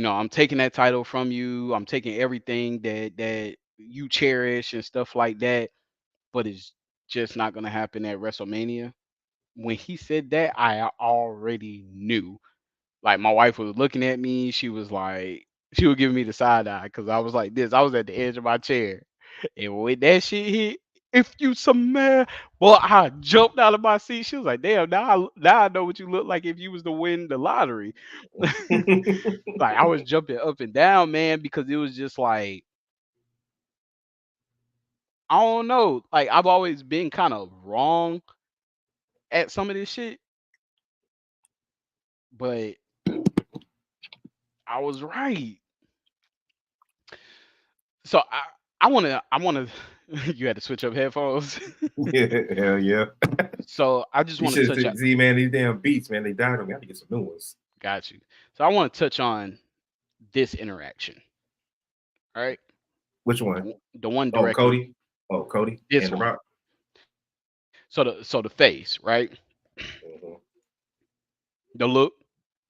I'm taking that title from you. I'm taking everything that you cherish and stuff like that, but it's just not gonna happen at WrestleMania. When he said that, I already knew. Like my wife was looking at me, she was giving me the side eye because I was like this. I was at the edge of my chair, and when that shit hit. if you some man, well, I jumped out of my seat. She was like, "Damn, now I know what you look like if you was to win the lottery." Like I was jumping up and down, man, because it was just like I don't know. Like I've always been kind of wrong at some of this shit, but I was right. So I wanna you had to switch up headphones. Yeah, hell yeah. So I just You want to should touch on see, man, these damn beats, man, they died on me. I have to get some new ones. got you. So I want to touch on this interaction. All right. Which The one? the one Oh, directly Cody. Oh, Cody this and The one. Rock. So the face, right? Mhm. The look,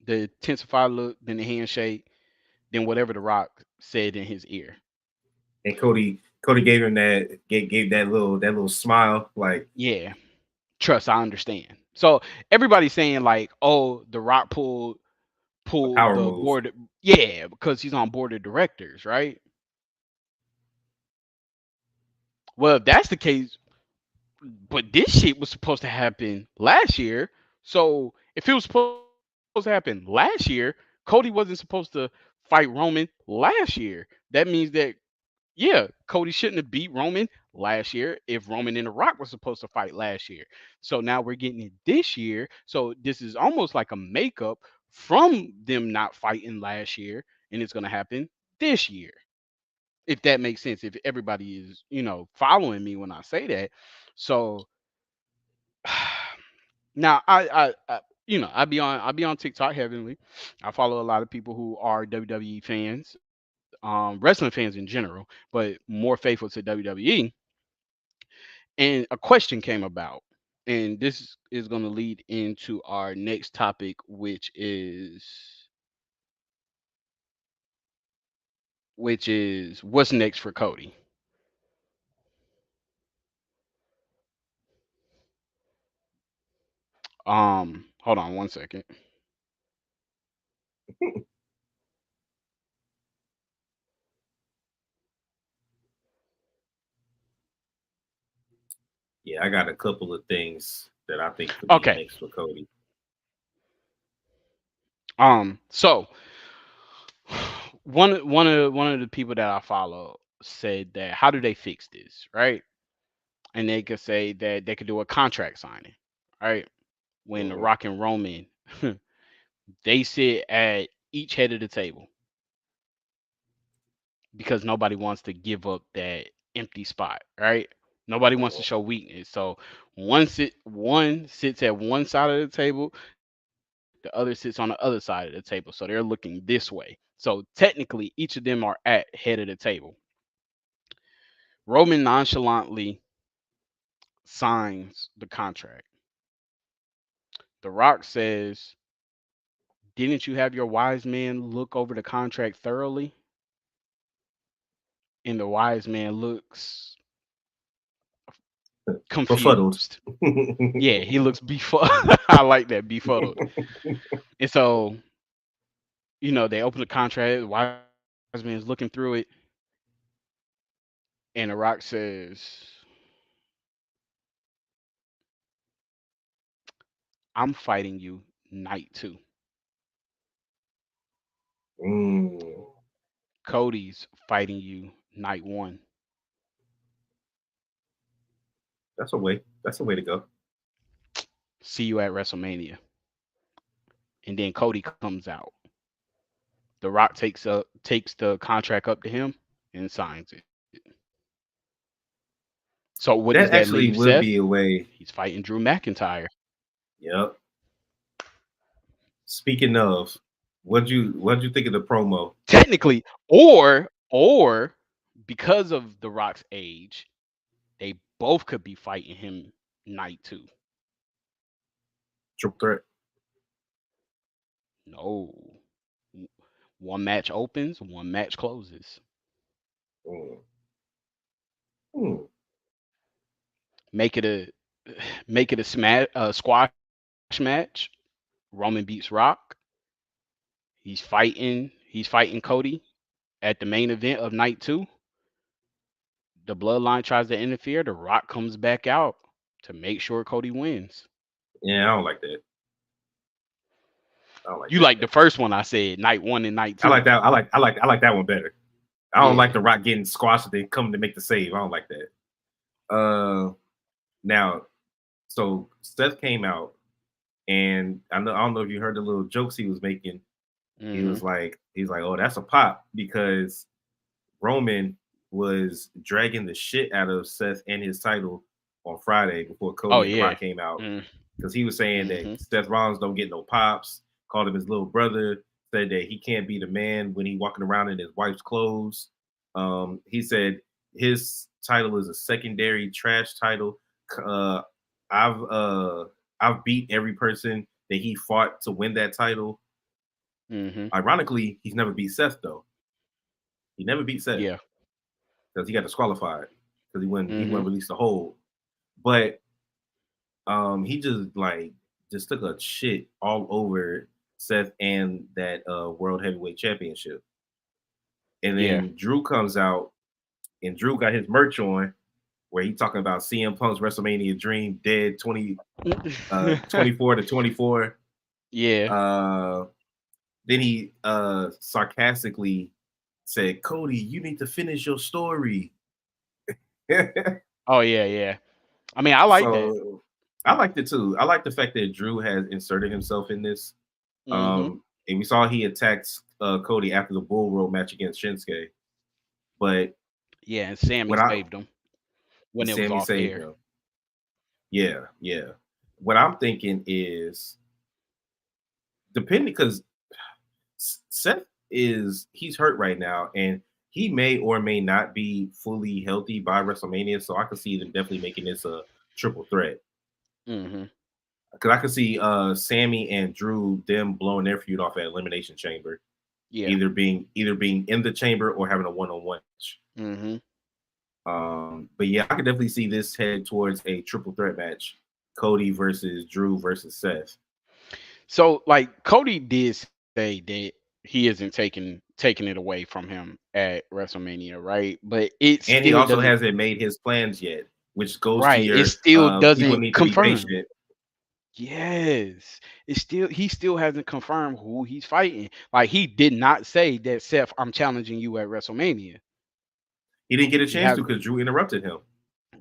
the intensified look, then the handshake, then whatever the rock said in his ear. And Cody gave him gave that little smile, like Yeah. Trust, I understand. So everybody's saying like, oh, the rock a pulled power the move. board, yeah, because he's on board of directors, right? Well, if that's the case, but this shit was supposed to happen last year. So if it was supposed to happen last year, Cody wasn't supposed to fight Roman last year. That means that yeah, Cody shouldn't have beat Roman last year if Roman and The Rock was supposed to fight last year. So now we're getting it this year. So this is almost like a makeup from them not fighting last year, and it's gonna happen this year. If that makes sense, if everybody is, following me when I say that. So now I be on TikTok heavily. I follow a lot of people who are WWE fans, wrestling fans in general, but more faithful to WWE. And a question came about, and this is going to lead into our next topic, which is what's next for Cody. Hold on one second. Yeah, I got a couple of things that I think could be Okay. next for Cody. So one of the people that I follow said that how do they fix this, right? And they could say that they could do a contract signing, right? When the Hmm. Rock and Roman they sit at each head of the table because nobody wants to give up that empty spot, right? Nobody wants to Hmm. show weakness. So one sits at one side of the table, the other sits on the other side of the table. So they're looking this way. So technically each of them are at head of the table. Roman nonchalantly signs the contract. The Rock says, "Didn't you have your wise man look over the contract thoroughly?" And the wise man looks Befuddled. confused. Yeah, he looks befuddled. I like that, befuddled. And so, they open the contract. The wise man is looking through it, and The Rock says, "I'm fighting you night two. Mm, Cody's fighting you night one. that's a way. That's a way to go. See you at WrestleMania." And then Cody comes out. The Rock takes the contract up to him and signs it. So what does that That leave actually Seth? would be a He's way. fighting Drew McIntyre. Yep. Speaking of, what'd you think of the promo? Technically, or because of The Rock's age, they both could be fighting him night two. Triple threat. No. One match opens, one match closes. Mm. Mm. Make it a make it a squash match. Roman beats Rock. He's fighting Cody at the main event of night two. The bloodline tries to interfere. The Rock comes back out to make sure Cody wins. Yeah, I don't like that. I don't like You that. like the first one I said, night one and night I two. like that. I like that one better. I don't like Yeah. the Rock getting squashed and then coming to make the save. I don't like that. Now, so Seth came out, and I don't know if you heard the little jokes he was making. Mm-hmm. He's like, oh, that's a pop because Roman was dragging the shit out of Seth and his title on Friday before Oh Cody and The yeah. Rock came out Mm-hmm. because he was saying that Seth Rollins don't get no pops, called him his little brother, said that he can't be the man when he walking around in his wife's clothes. He said his title is a secondary trash title. Uh, I've uh, I've beat every person that he fought to win that title. Mm-hmm. Ironically, he's never beat Seth though. He never beat Seth Yeah. because he got disqualified because he Mm-hmm. wouldn't release the hold. But he just took a shit all over Seth and that World Heavyweight Championship. And Yeah. then Drew comes out and Drew got his merch on where he talking about CM Punk's WrestleMania dream dead 24 to 24. Yeah. Uh then he sarcastically said, Cody, you need to finish your story. Oh yeah, yeah. I mean, I like that. So I liked it too. I like the fact that Drew has inserted himself in this. Mm-hmm. And we saw he attacked Cody after the Bull Rope match against Shinsuke. But Yeah, and Sammy what I saved him when it was Sammy off saved air. him. Yeah, yeah. What I'm thinking is depending because Seth he's hurt right now and he may or may not be fully healthy by WrestleMania. So I could see them definitely making this a triple threat. Mm-hmm. Because I could see Sammy and Drew them blowing their feud off at Elimination Chamber, Yeah. either being in the chamber or having a one-on-one match. Mm-hmm. But yeah, I could definitely see this head towards a triple threat match: Cody versus Drew versus Seth. So like Cody did say that he isn't taking it away from him at WrestleMania, right? But it And he still also doesn't. hasn't made his plans yet, which goes to Right. It your still people doesn't need to be confirm. patient. Yes. It's still he still hasn't confirmed who he's fighting. Like he did not say that Seth, I'm challenging you at WrestleMania. He didn't get a He chance to hasn't. because Drew interrupted him.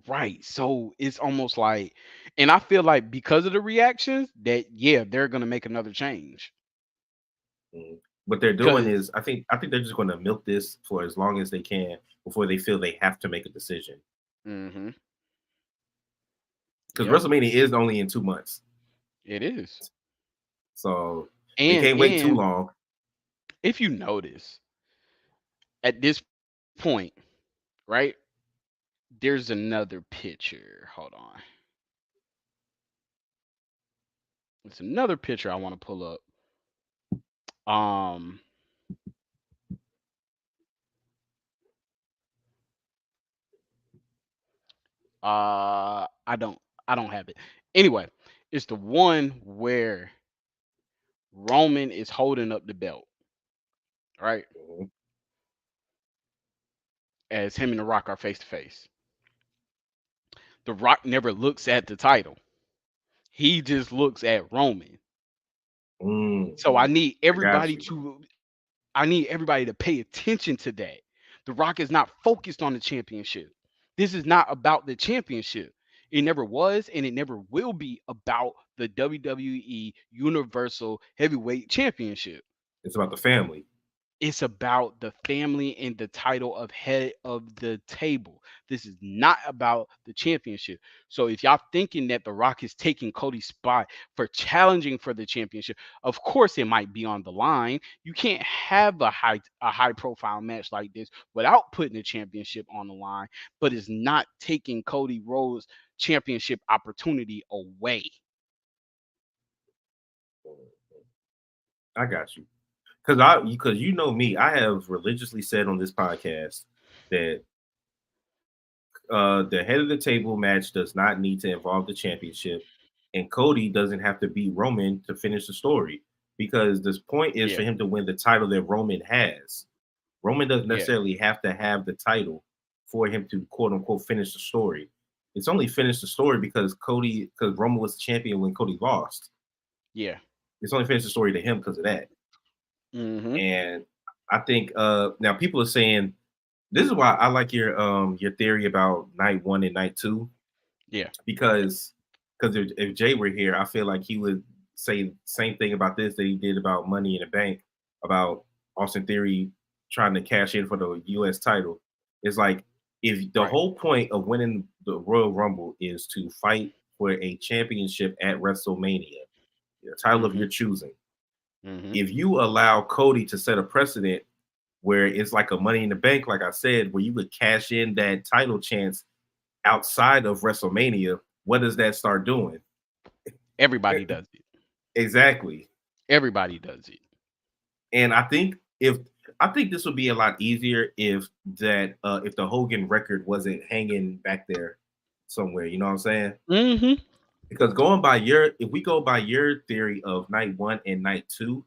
Right. So it's almost like, and I feel like because of the reactions that yeah, they're gonna make another change. Mm. What they're doing Cause is, I think they're just going to milk this for as long as they can before they feel they have to make a decision. mm-hmm. Because Yep, WrestleMania is only in 2 months, it is. so they And can't wait too and long. if you notice at this point, right? There's another picture. Hold on. It's another picture I want to pull up. Um I don't have it. Anyway, it's the one where Roman is holding up the belt, right? Mhm. As him and The Rock are face to face. The Rock never looks at the title. He just looks at Roman. Mm, So I got you. I need everybody to pay attention to that. The Rock is not focused on the championship. This is not about the championship. It never was and it never will be about the WWE Universal Heavyweight Championship. It's about the family. It's about the family and the title of head of the table. This is not about the championship. So if y'all thinking that The Rock is taking Cody's spot for challenging for the championship, of course it might be on the line. You can't have a high profile match like this without putting the championship on the line, but it's not taking Cody Rhodes championship opportunity away. I got you. Because you know me, I have religiously said on this podcast that the head of the table match does not need to involve the championship, and Cody doesn't have to beat Roman to finish the story because this point is for Yeah, him to win the title that Roman has. Roman doesn't yeah. necessarily have to have the title. for him to quote unquote finish the story. It's only finished the story because Roman was the champion when Cody lost. Yeah. It's only finished the story to him because of that. Mm-hmm. And I think now people are saying this is why I like your theory about night one and night two, Yeah. because if Jay were here, I feel like he would say the same thing about this that he did about Money in the Bank, about Austin Theory trying to cash in for the U.S. title. It's like if the Right. whole point of winning the Royal Rumble is to fight for a championship at WrestleMania, the title of Mm-hmm. your choosing. Mm-hmm. If you allow Cody to set a precedent where it's like a Money in the Bank, like I said, where you would cash in that title chance outside of WrestleMania, what does that start doing? Everybody does it. Exactly. Everybody does it. And I think this would be a lot easier if the Hogan record wasn't hanging back there somewhere. You know what I'm saying? Mm-hmm. Because if we go by your theory of night one and night two,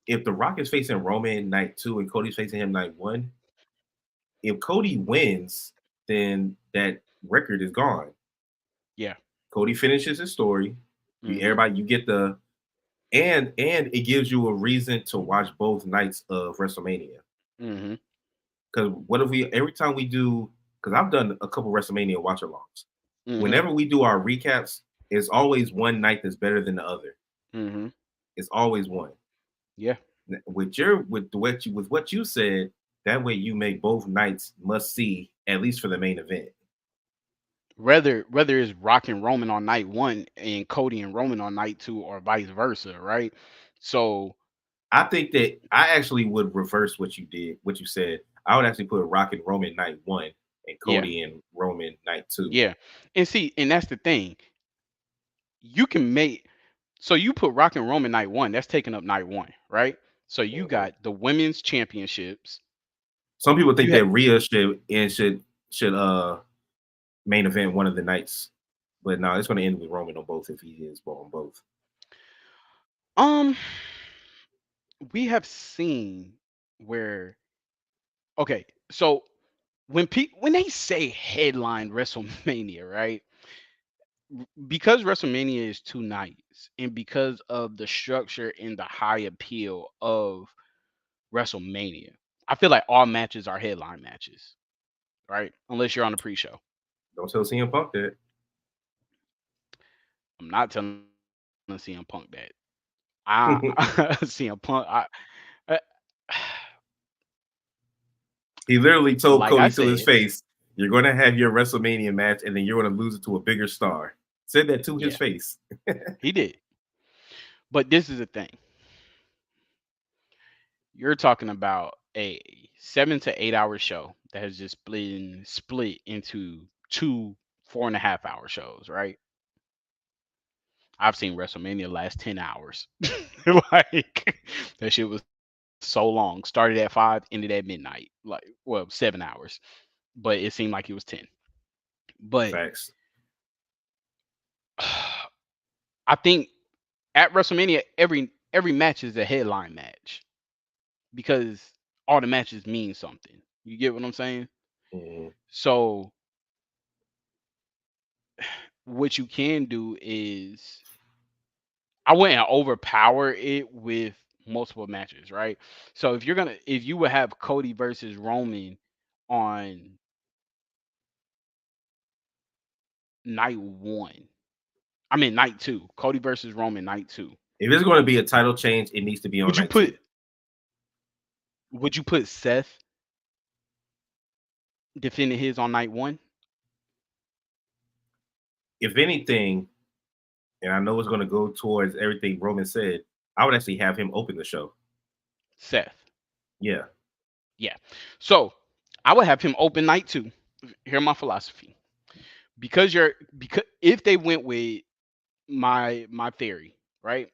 if The Rock is facing Roman night two and Cody's facing him night one, if Cody wins, then that record is gone. Yeah. Cody finishes his story. Mm-hmm. Everybody, you get the and it gives you a reason to watch both nights of WrestleMania. Mm-hmm. Because what if we every time we do? Because I've done a couple WrestleMania watch alongs. Mm-hmm. Whenever we do our recaps, it's always one night that's better than the other. Mm-hmm. It's always one. Yeah. With what you said, that way you make both nights must see at least for the main event. Whether it's Rock and Roman on night one and Cody and Roman on night two, or vice versa, right? So I think that I actually would reverse what you said. I would actually put Rock and Roman night one and yeah, Cody and Roman night two. yeah. And see, and that's the thing. You can make so you put Rock and Roman night one, that's taking up night one, right? So you Mhm. got the women's championships. Some people think You that had Rhea should main event one of the nights, but no, it's going to end with Roman on both if he is on both. um we have seen where okay, so when they say headline WrestleMania, right? Because WrestleMania is two nights, and because of the structure and the high appeal of WrestleMania, I feel like all matches are headline matches, right? Unless you're on the pre-show. Don't tell CM Punk that. I'm not telling CM Punk that. I CM Punk. I He literally told like I Cody to his said, face, "You're going to have your WrestleMania match, and then you're going to lose it to a bigger star." Said that to his yeah, face. he did. But this is the thing. You're talking about a 7 to 8 hour show that has just been split into two 4.5 hour shows, right? I've seen WrestleMania last 10 hours. Like that shit was so long. Started at 5, ended at midnight. Like, well, 7 hours. But it seemed like it was 10. But Facts. I think at WrestleMania, every match is a headline match because all the matches mean something. You get what I'm saying? Mhm. So what you can do is I wouldn't overpower it with multiple matches, right? So if you would have Cody versus Roman on night one, I mean night two, Cody versus Roman night two. If it's going to be a title change, it needs to be on Would you night two. put would you put Seth defending his on night one? If anything, and I know it's going to go towards everything Roman said, I would actually have him open the show. Seth. Yeah. Yeah. So I would have him open night two. Hear my philosophy. Because if they went with my theory, right?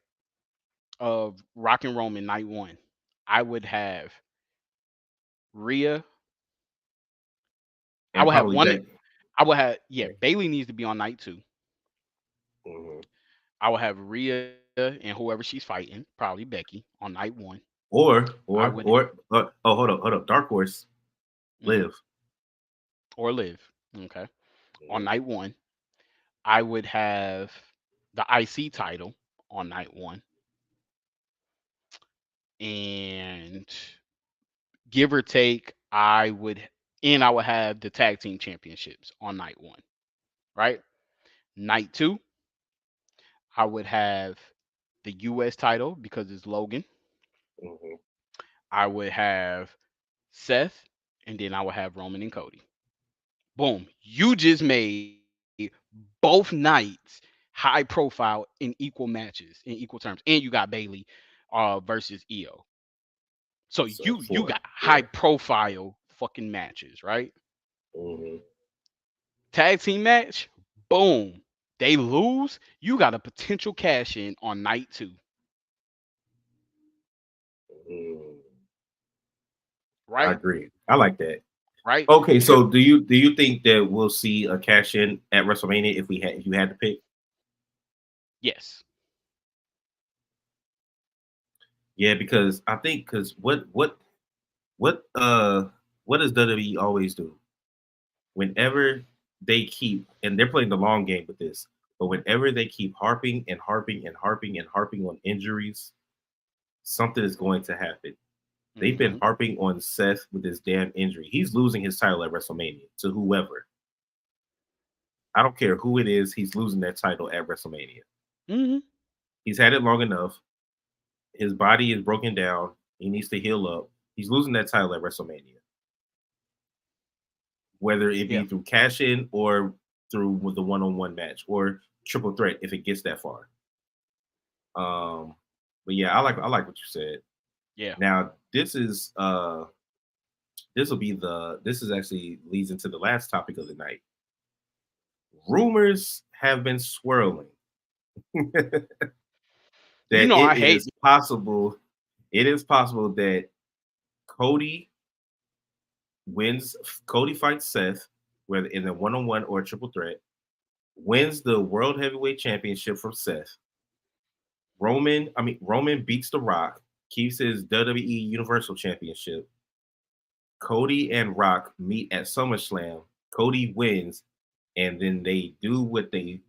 Of Rock and Roman night one, I would have Rhea. I And would have probably one. Beck. I would have yeah. Bailey needs to be on night two. Mhm. I would have Rhea and whoever she's fighting, probably Becky, on night one. Or I or would. or oh hold up, Dark Horse. Hmm. Live. Or Live. Okay. On Mhm. night one, I would have the IC title on night one, and give or take, I would have the tag team championships on night one. Right. Night two, I would have the US title because it's Logan. Mhm. I would have Seth, and then I would have Roman and Cody. Boom. You just made both nights high profile in equal matches, in equal terms. And you got Bailey versus EO. So So you got four. high Yeah. profile fucking matches, right? Mhm. Tag team match, boom. They lose, you got a potential cash in on night two, Mm. I right? agree. I like that. Right? Okay, Because so do you think that we'll see a cash in at WrestleMania if you had to pick? yes. Yeah, because I think because what what does WWE always do? Whenever they keep and they're playing the long game with this, but whenever they keep harping and harping and harping and harping on injuries, something is going to happen. They've been Hmm. harping on Seth with his damn injury. He's losing his title at WrestleMania to whoever. I don't care who it is. He's losing that title at WrestleMania. Hmm. He's had it long enough. His body is broken down. He needs to heal up. He's losing that title at WrestleMania, whether it Yeah. be through cash in or through with the one on one match or triple threat if it gets that far. Um, but yeah, I like what you said. Yeah. Now this is actually leads into the last topic of the night. Rumors have been swirling that You know I hate it is possible that Cody wins. Cody fights Seth, whether in a one on one or a triple threat, wins the World Heavyweight Championship from Seth. Roman beats The Rock, keeps his WWE Universal Championship. Cody and Rock meet at SummerSlam. Cody wins, and then they do what they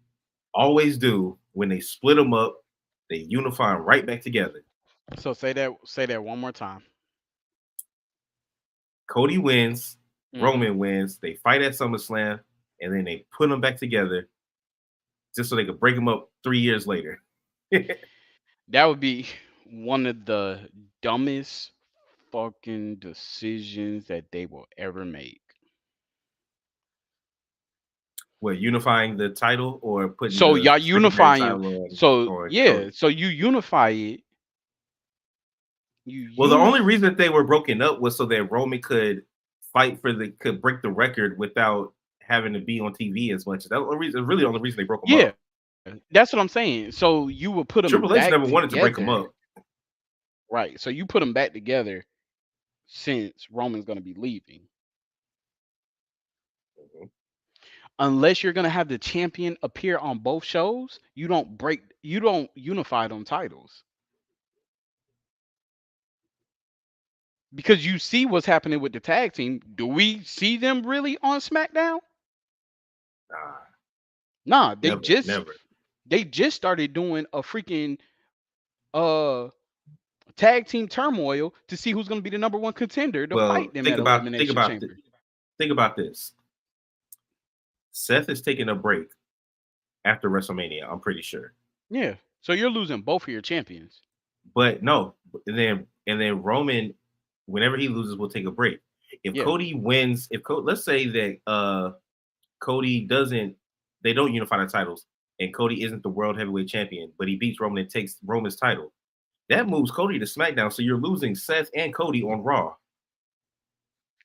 always do when they split them up. They unify them right back together. so say that one more time. Cody wins, Hmm. Roman wins. They fight at SummerSlam, and then they put them back together just so they could break them up 3 years later. That would be one of the dumbest fucking decisions that they will ever make. What, unifying the title or putting So the y'all secondary unifying. title on So on yeah, Cody? so you unify it. You Well, the only unify. reason that they were broken up was so that Roman could break the record without having to be on TV as much. That's the only reason, really the only reason they broke them Yeah, up. that's what I'm saying. So you will put them Triple H back never wanted to break them together, up. right? So you put them back together since Roman's gonna be leaving. Mhm. Unless you're gonna have the champion appear on both shows, you don't unify them titles. Because you see what's happening with the tag team. Do we see them really on SmackDown? Nah, Nah, never, never. they just started doing a freaking uh tag team turmoil to see who's gonna be the number one contender to Well, fight them at Elimination Chamber. think about this. Seth is taking a break after WrestleMania. I'm pretty sure. Yeah. So you're losing both of your champions. But no, and then Roman, whenever he loses, will take a break. If Yeah. Cody wins, let's say that Cody doesn't, they don't unify the titles, and Cody isn't the world heavyweight champion, but he beats Roman and takes Roman's title. That moves Cody to SmackDown, so you're losing Seth and Cody on Raw.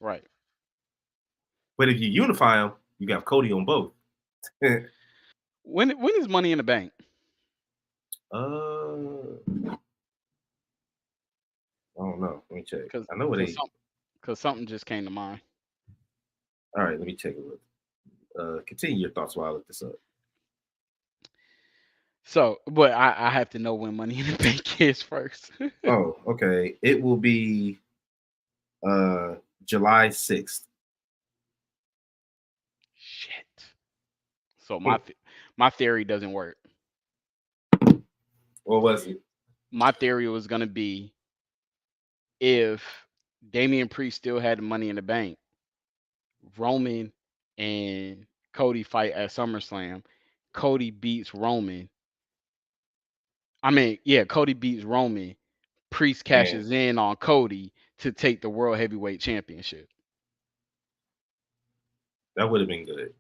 Right. But if you unify them, you got Cody on both. When is Money in the Bank? I don't know. Let me check. Cause I know what cause they. some, cause something just came to mind. All right, let me take a look. Continue your thoughts while I look this up. So, but I have to know when Money in the Bank is first. Oh, okay. It will be uh July 6th. So my theory doesn't work. What was it? My theory was gonna be if Damian Priest still had the money in the bank, Roman and Cody fight at SummerSlam. Cody beats Roman. I mean, yeah, Cody beats Roman. Priest And cashes in on Cody to take the World Heavyweight Championship. that would have been good.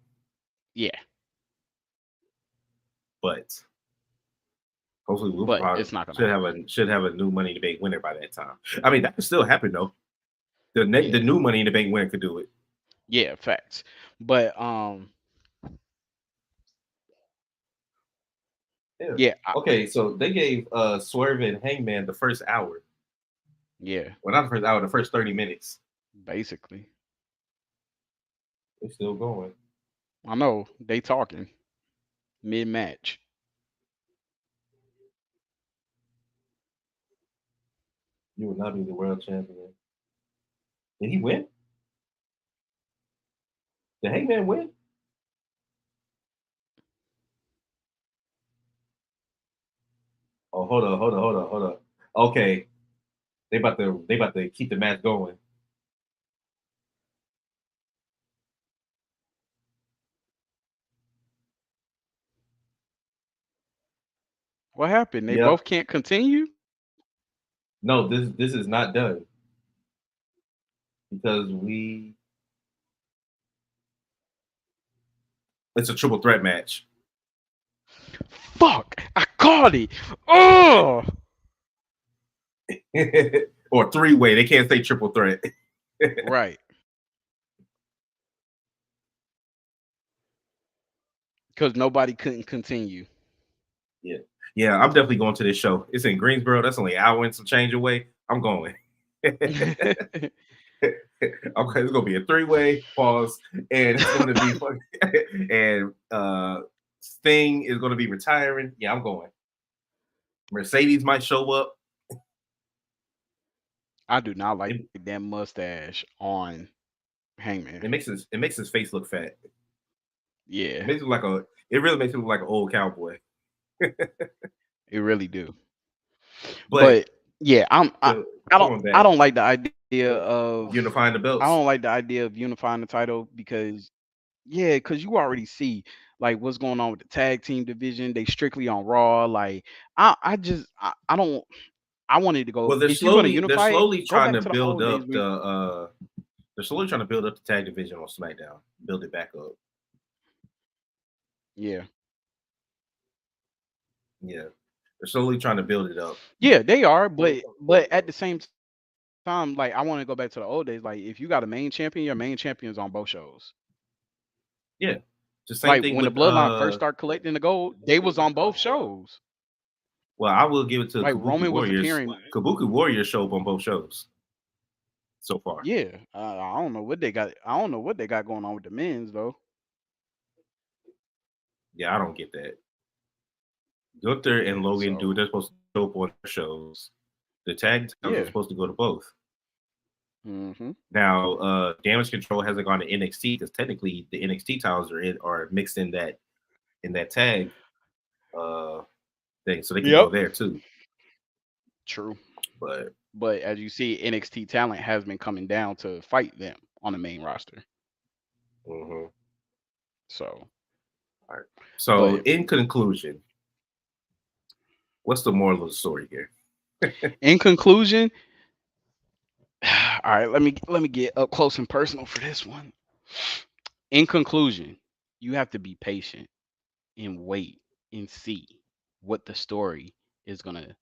Yeah, But hopefully we'll but probably it's not gonna happen. should have a new Money in the Bank winner by that time. I mean, that could still happen though. The Yeah, new Money in the Bank winner could do it. yeah, facts. But Yeah. yeah, Okay, so they gave Swerve and Hangman the first hour. yeah, Well, not the first hour, the first 30 minutes. basically. They're still going. I know they talking mid match. You will not be the world champion. Did he win? Did Hangman win? Oh, hold on. Okay, they about to keep the match going. What happened? They Yep. both can't continue. No, this is not done because it's a triple threat match. Fuck! I caught it. Oh, Or three-way. They can't say triple threat. right. Because nobody couldn't continue. Yeah. Yeah, I'm definitely going to this show. It's in Greensboro. That's only an hour and some change away. I'm going. Okay, it's gonna be a three-way pause, and it's gonna be fun. And Sting is gonna be retiring. Yeah, I'm going. Mercedes might show up. I do not like It, that mustache on Hangman. it makes his face look fat. Yeah, It makes him like a. It really makes him look like an old cowboy. it really do. But But yeah, to, I don't going I back, don't like the idea of unifying the I don't belts. like the idea of unifying the title because yeah, because you already see like what's going on with the tag team division. They strictly on Raw. Like I don't I wanted to go Well, if you're gonna they're unify it, slowly go trying back to to the build old days up when the. They're slowly trying to build up the tag division on SmackDown. Build it back up. yeah. Yeah, they're slowly trying to build it up. Yeah, they are, but at the same time, like I want to go back to the old days. Like if you got a main champion, your main champion is on both shows. Yeah, the Like same when thing the with. Bloodline first started collecting the gold, they was on both shows. Well, I will give it to Like Kabuki Roman was Warriors. appearing. Kabuki Warriors show up on both shows so far. Yeah, I don't know what they got. I don't know what they got going on with the men's though. Yeah, I don't get that. Gunther and Logan So do. They're supposed to show up on their shows. The tag titles are yeah. supposed to go to both. Hmm. Now, Damage Control hasn't gone to NXT because technically the NXT titles are mixed in that tag uh thing, so they could Yep. go there too. True. But But as you see, NXT talent has been coming down to fight them on the main roster. mhm. So, All right. So, but in conclusion, what's the moral of the story here? in conclusion, all right, let me get up close and personal for this one. In conclusion, you have to be patient and wait and see what the story is going to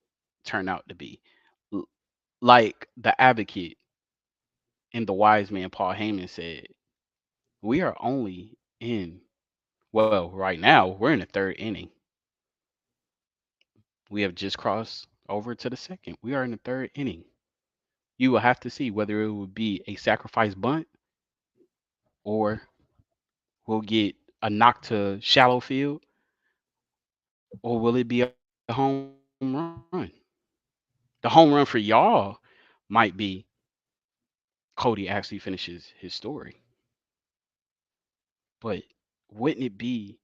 turn out to be. L- Like the advocate and the wise man Paul Heyman said, we are only in, well, right now, we're in the third inning. We have just crossed over to the second. We are in the third inning. You will have to see whether it would be a sacrifice bunt or we'll get a knock to shallow field or will it be a home run? The home run for y'all might be Cody actually finishes his story. But wouldn't it be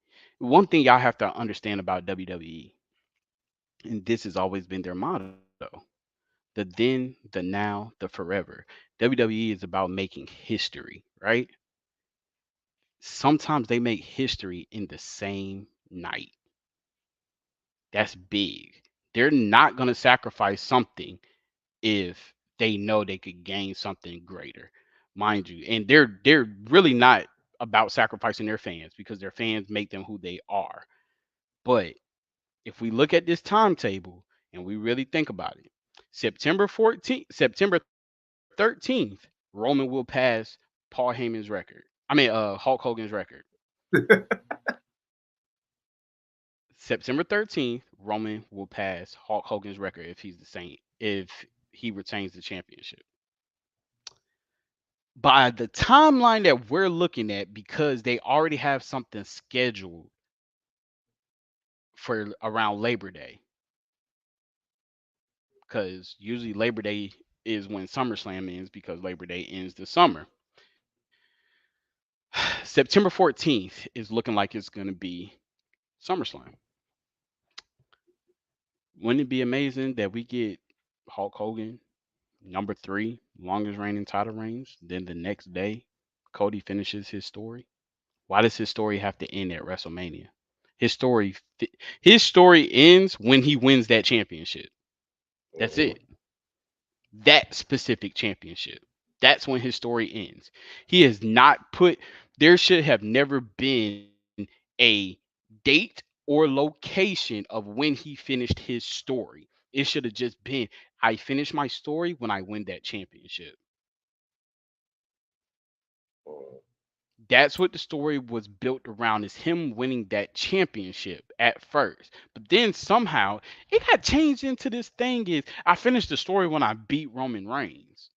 one thing y'all have to understand about WWE, and this has always been their motto: the then, the now, the forever. WWE is about making history, right? Sometimes they make history in the same night. That's big. They're not going to sacrifice something if they know they could gain something greater, mind you. And they're really not about sacrificing their fans because their fans make them who they are. But if we look at this timetable and we really think about it, September 14th, September 13th, Roman will pass Paul Heyman's record. Hulk Hogan's record. September 13th, Roman will pass Hulk Hogan's record if he's the same, if he retains the championship. By the timeline that we're looking at, because they already have something scheduled for around Labor Day, because usually Labor Day is when SummerSlam ends because Labor Day ends the summer. September 14th is looking like it's going to be SummerSlam. Wouldn't it be amazing that we get Hulk Hogan number three, longest reigning title reigns? Then the next day, Cody finishes his story. Why does his story have to end at WrestleMania? His story, his story ends when he wins that championship. That's Mhm. it. That specific championship. That's when his story ends. He has not put. There should have never been a date or location of when he finished his story. It should have just been, I finished my story when I win that championship. That's what the story was built around, is him winning that championship at first. But then somehow it got changed into this thing is I finished the story when I beat Roman Reigns.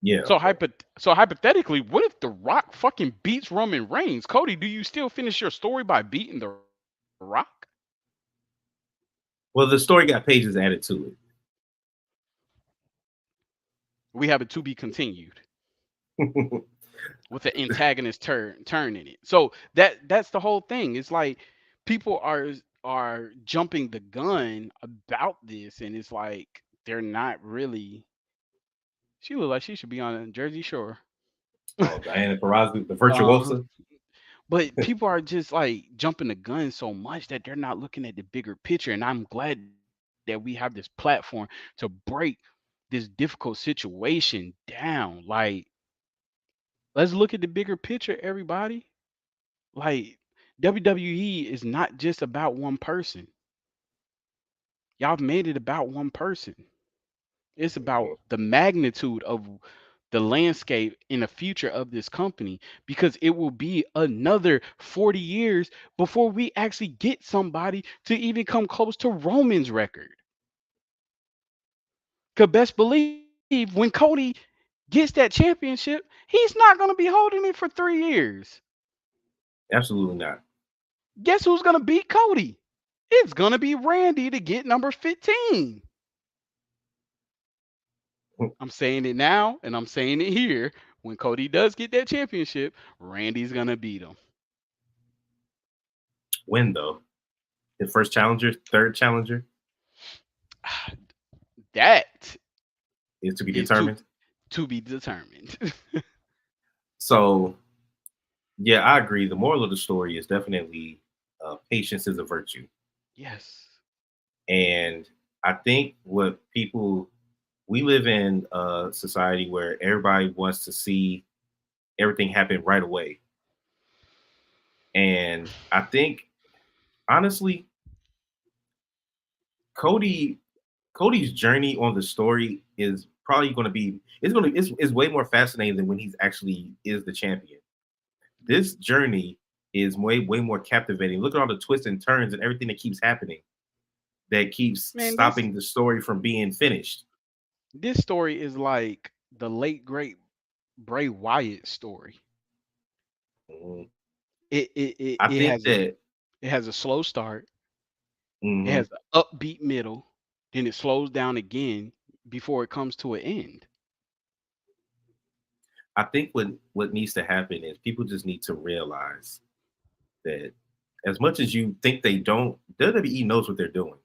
Yeah. So hypothetically, what if The Rock fucking beats Roman Reigns? Cody, do you still finish your story by beating The Rock? Well, the story got pages added to We have it to be continued it. with an antagonist turn in it. So that's the whole thing. It's like people are jumping the gun about this, and it's like they're not really. She look like she should be on a Jersey Shore. Oh, Diana Taurasi, the uh virtuosa. But people are just like jumping the gun so much that they're not looking at the bigger picture. And I'm glad that we have this platform to break this difficult situation down. Like, let's look at the bigger picture, everybody. Like, WWE is not just about one person. Y'all have made it about one person. It's about the magnitude of the landscape in the future of this company, because it will be another 40 years before we actually get somebody to even come close to Roman's record. Cause best believe when Cody gets that championship, he's not gonna be holding it for 3 years. Absolutely not. Guess who's gonna beat Cody? It's gonna be Randy to get number 15. I'm saying it now and I'm saying it here. When Cody does get that championship, Randy's gonna beat him. When though? The first challenger, third challenger That is to be is determined. to be determined. So yeah, I agree. The moral of the story is definitely patience is a virtue, Yes. and I think what people we live in a society where everybody wants to see everything happen right away, and I think honestly, Cody Cody's journey on the story is probably going to be it's way more fascinating than when he's actually is the champion. This journey is way more captivating. Look at all the twists and turns and everything that keeps happening that keeps Man, stopping the story from being finished. this story is like the late great Bray Wyatt story. Mhm. It I think that it has a slow start, it mhm, has an upbeat middle, then it slows down again before it comes to an end. I think what needs to happen is people just need to realize. that as much as you think they don't, WWE knows what they're doing.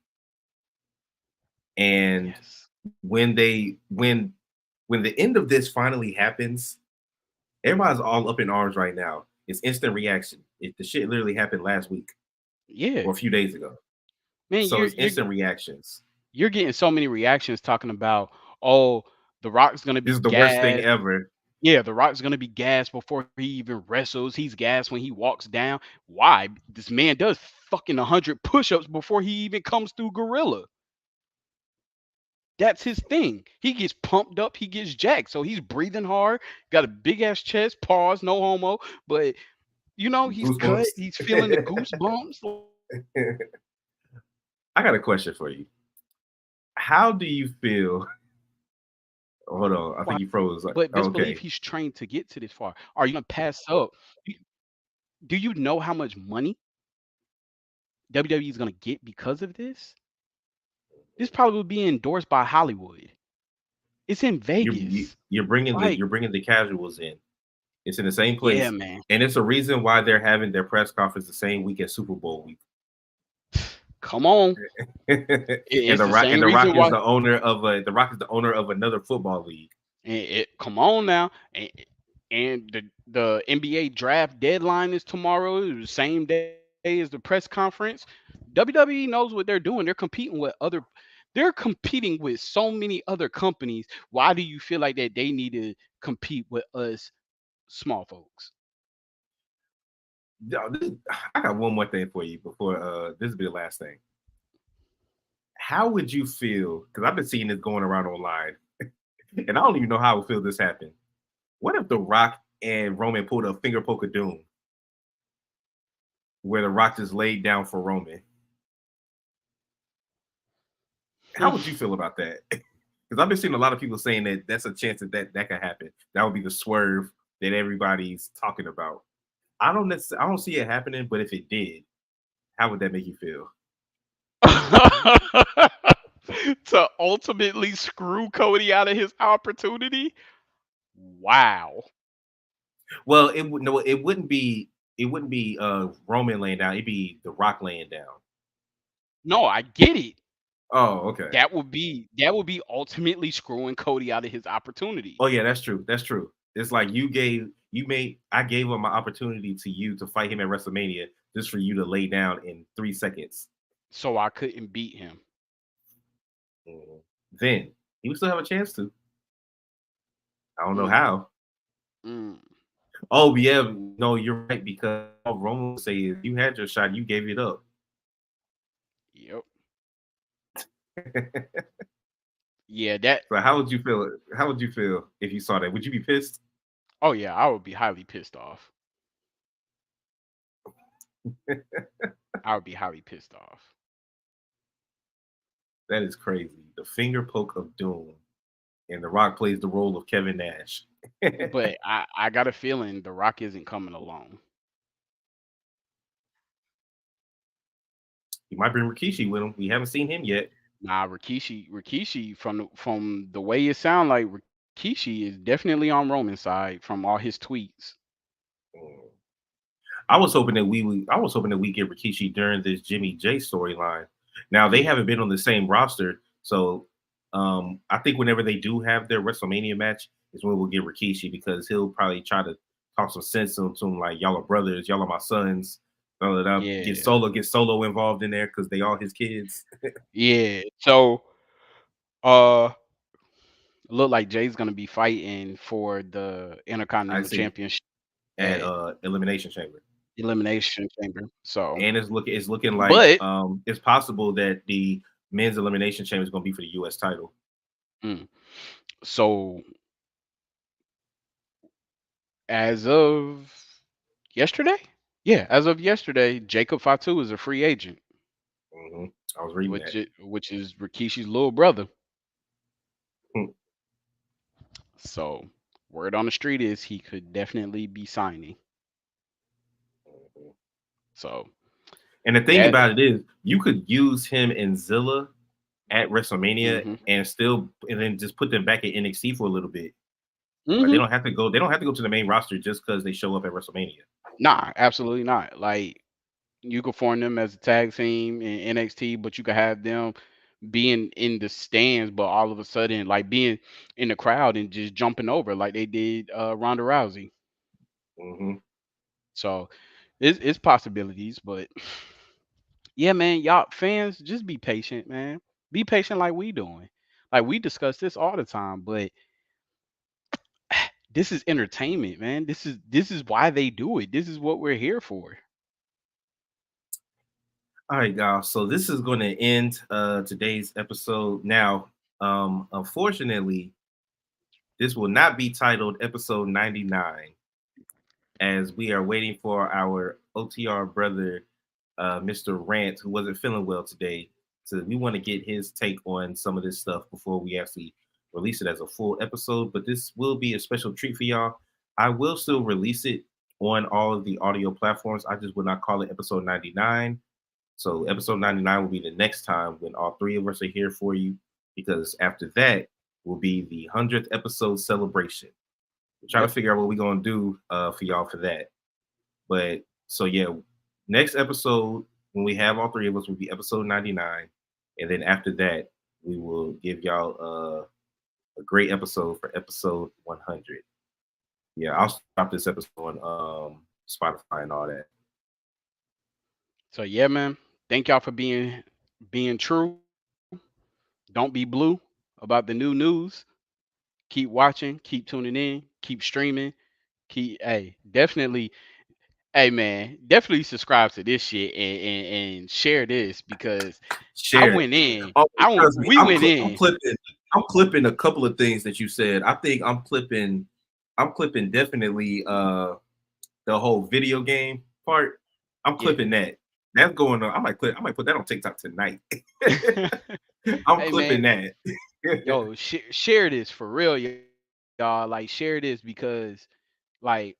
And Yes. when the end of this finally happens, everybody's all up in arms right now. It's instant reaction. The shit literally happened last week Yeah. or a few days ago. Man, So you're it's you're instant reactions. you're getting so many reactions talking about, oh, The Rock's gonna This be is the worst thing gassed. ever. Yeah, The Rock's gonna be gassed before he even wrestles. He's gassed when he walks down. Why? This man does fucking 100 push-ups before he even comes through Gorilla. That's his thing. He gets pumped up, he gets jacked. So he's breathing hard, got a big ass chest, pause, no homo. But he's cut, Goosebumps. he's feeling the goosebumps. I got a question for you. How do you feel? Hold on, I think you froze. Like, But best believe okay, he's trained to get to this far. Are you gonna pass up? Do do you know how much money WWE is gonna get because of this? This probably will be endorsed by Hollywood. It's in Vegas. Like, you're bringing the casuals in. It's in the same yeah, place, man. and it's a reason why they're having their press conference the same week as Super Bowl week. Come on. And It's the same the reason Rock is why. the owner of another football league. Come on now. And the NBA draft deadline is tomorrow, the same day as the press conference. WWE knows what they're doing. They're competing with so many other companies. Why do you feel like that they need to compete with us small folks? I got one more thing for you before this will be the last thing. How would you feel? Because I've been seeing this going around online, and I don't even know how I would feel this happened. What if The Rock and Roman pulled a finger poke of doom, where The Rock just laid down for Roman? How would you feel about that? Because I've been seeing a lot of people saying that that's a chance that could happen. That would be the swerve that everybody's talking about. I don't see it happening, but if it did, how would that make you feel? To ultimately screw Cody out of his opportunity? Wow. Well, it would no, it wouldn't be Roman laying down. It'd be The Rock laying down. No, I get it. Oh, okay. That would be ultimately screwing Cody out of his opportunity. Oh yeah, that's true. That's true. It's like I gave him my opportunity to you to fight him at WrestleMania just for you to lay down in 3 seconds. So I couldn't beat him. Mhm. Then he would still have a chance to. I don't know Mm, how. mm, Oh yeah, no, you're right because all Roman would say is you had your shot, you gave it up. yep. Yeah, that. So how would you feel? How would you feel if you saw that? Would you be pissed? Oh yeah, I would be highly pissed off. I would be highly pissed off. That is crazy. The finger poke of doom, and The Rock plays the role of Kevin Nash. But I got a feeling The Rock isn't coming alone. He might bring Rikishi with him. We haven't seen him yet. Nah, Rikishi from the way it sounds like Rikishi is definitely on Roman's side from all his tweets. Mm. I was hoping that we get Rikishi during this Jimmy J storyline. Now they Yeah, haven't been on the same roster, so I think whenever they do have their WrestleMania match is when we'll get Rikishi because he'll probably try to talk some sense into him, like y'all are brothers, y'all are my sons. Blah, blah, blah. yeah, Get Solo involved in there because they all his kids. yeah. So uh look like Jay's gonna be fighting for the I Intercontinental see Championship at at Elimination Chamber. Elimination Chamber. So, And it's looking like but it's possible that the men's elimination chamber is going to be for the U.S. title. mm, so as of yesterday, yeah, as of yesterday, Jacob Fatu is a free agent, Hmm. I was reading that. which is Rikishi's little brother. Hmm. So word on the street is he could definitely be signing. So And the thing that. about it is, you could use him and Zilla at WrestleMania Hmm. and then just put them back at NXT for a little bit. Like they Hmm. don't have to go. They don't have to go to the main roster just because they show up at WrestleMania. Nah, absolutely not. Like You could form them as a tag team in NXT, but you could have them being in the stands, but all of a sudden like being in the crowd and just jumping over like they did Ronda Rousey. Mm-hmm. So it's possibilities, but yeah, man, y'all fans just be patient, man. Be patient like we doing. Like we discuss this all the time, but this is entertainment, man. This is why they do it. This is what we're here for. All right, guys. So this is going to end today's episode. Now, unfortunately, this will not be titled episode 99, as we are waiting for our OTR brother, Mr. Rant, who wasn't feeling well today. So we want to get his take on some of this stuff before we actually release it as a full episode. But this will be a special treat for y'all. I will still release it on all of the audio platforms. I just would not call it episode 99. So episode 99 will be the next time when all three of us are here for you, because after that will be the 100th episode celebration. We're trying to Yep. figure out what we're going to do for y'all for that. But so yeah, next episode when we have all three of us will be episode 99, and then after that we will give y'all a great episode for episode 100. Yeah, I'll stop this episode on Spotify and all that. So yeah, man. Thank y'all for being true. Don't be blue about the new news. Keep watching, keep tuning in, keep streaming. Hey, definitely, hey man, definitely subscribe to this shit and share this because I Share it. went in. Oh, trust me, We went I'm in. clipping. I'm clipping a couple of things that you said. I think I'm clipping. I'm clipping definitely the whole video game part. I'm Yeah. clipping that. That's going on. I might clip. I might put that on TikTok tonight. I'm Hey clipping man, that. yo, share this for real, y'all. Like share this because like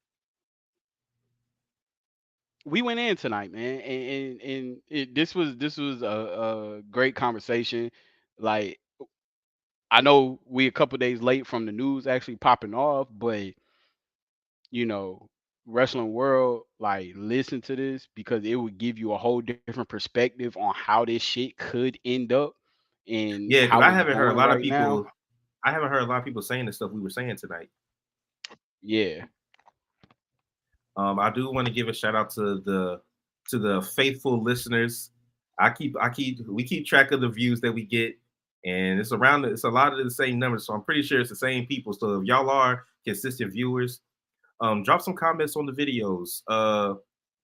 we went in tonight, man, this was a great conversation. Like I know we a couple days late from the news actually popping off, but you know, wrestling world, like listen to this because it would give you a whole different perspective on how this shit could end up and Yeah, because how I it's haven't heard a going lot of right now. people. I haven't heard a lot of people saying the stuff we were saying tonight. Yeah. I do want to give a shout out to the faithful listeners. We keep track of the views that we get, and it's a lot of the same numbers. So I'm pretty sure it's the same people. So if y'all are consistent viewers, drop some comments on the videos.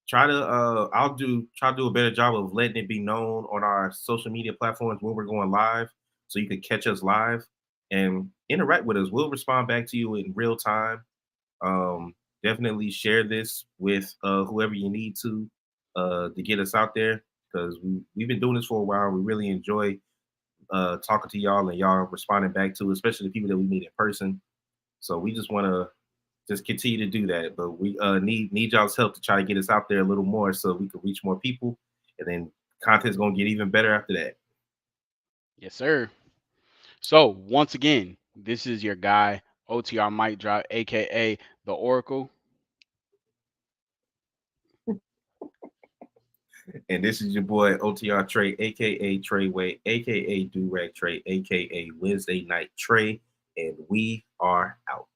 Try to do a better job of letting it be known on our social media platforms when we're going live, so you can catch us live and interact with us. We'll respond back to you in real time. um, Definitely share this with whoever you need to get us out there, because we've been doing this for a while. We really enjoy talking to y'all and y'all responding back to, especially the people that we meet in person. So we just want to just continue to do that, but we need y'all's help to try to get us out there a little more so we can reach more people, and then content's gonna get even better after that. Yes, sir. So once again, this is your guy, OTR Mic Drop, aka the Oracle. And this is your boy OTR Trey, aka Treyway, aka Durag Trey, aka Wednesday Night Trey, and we are out.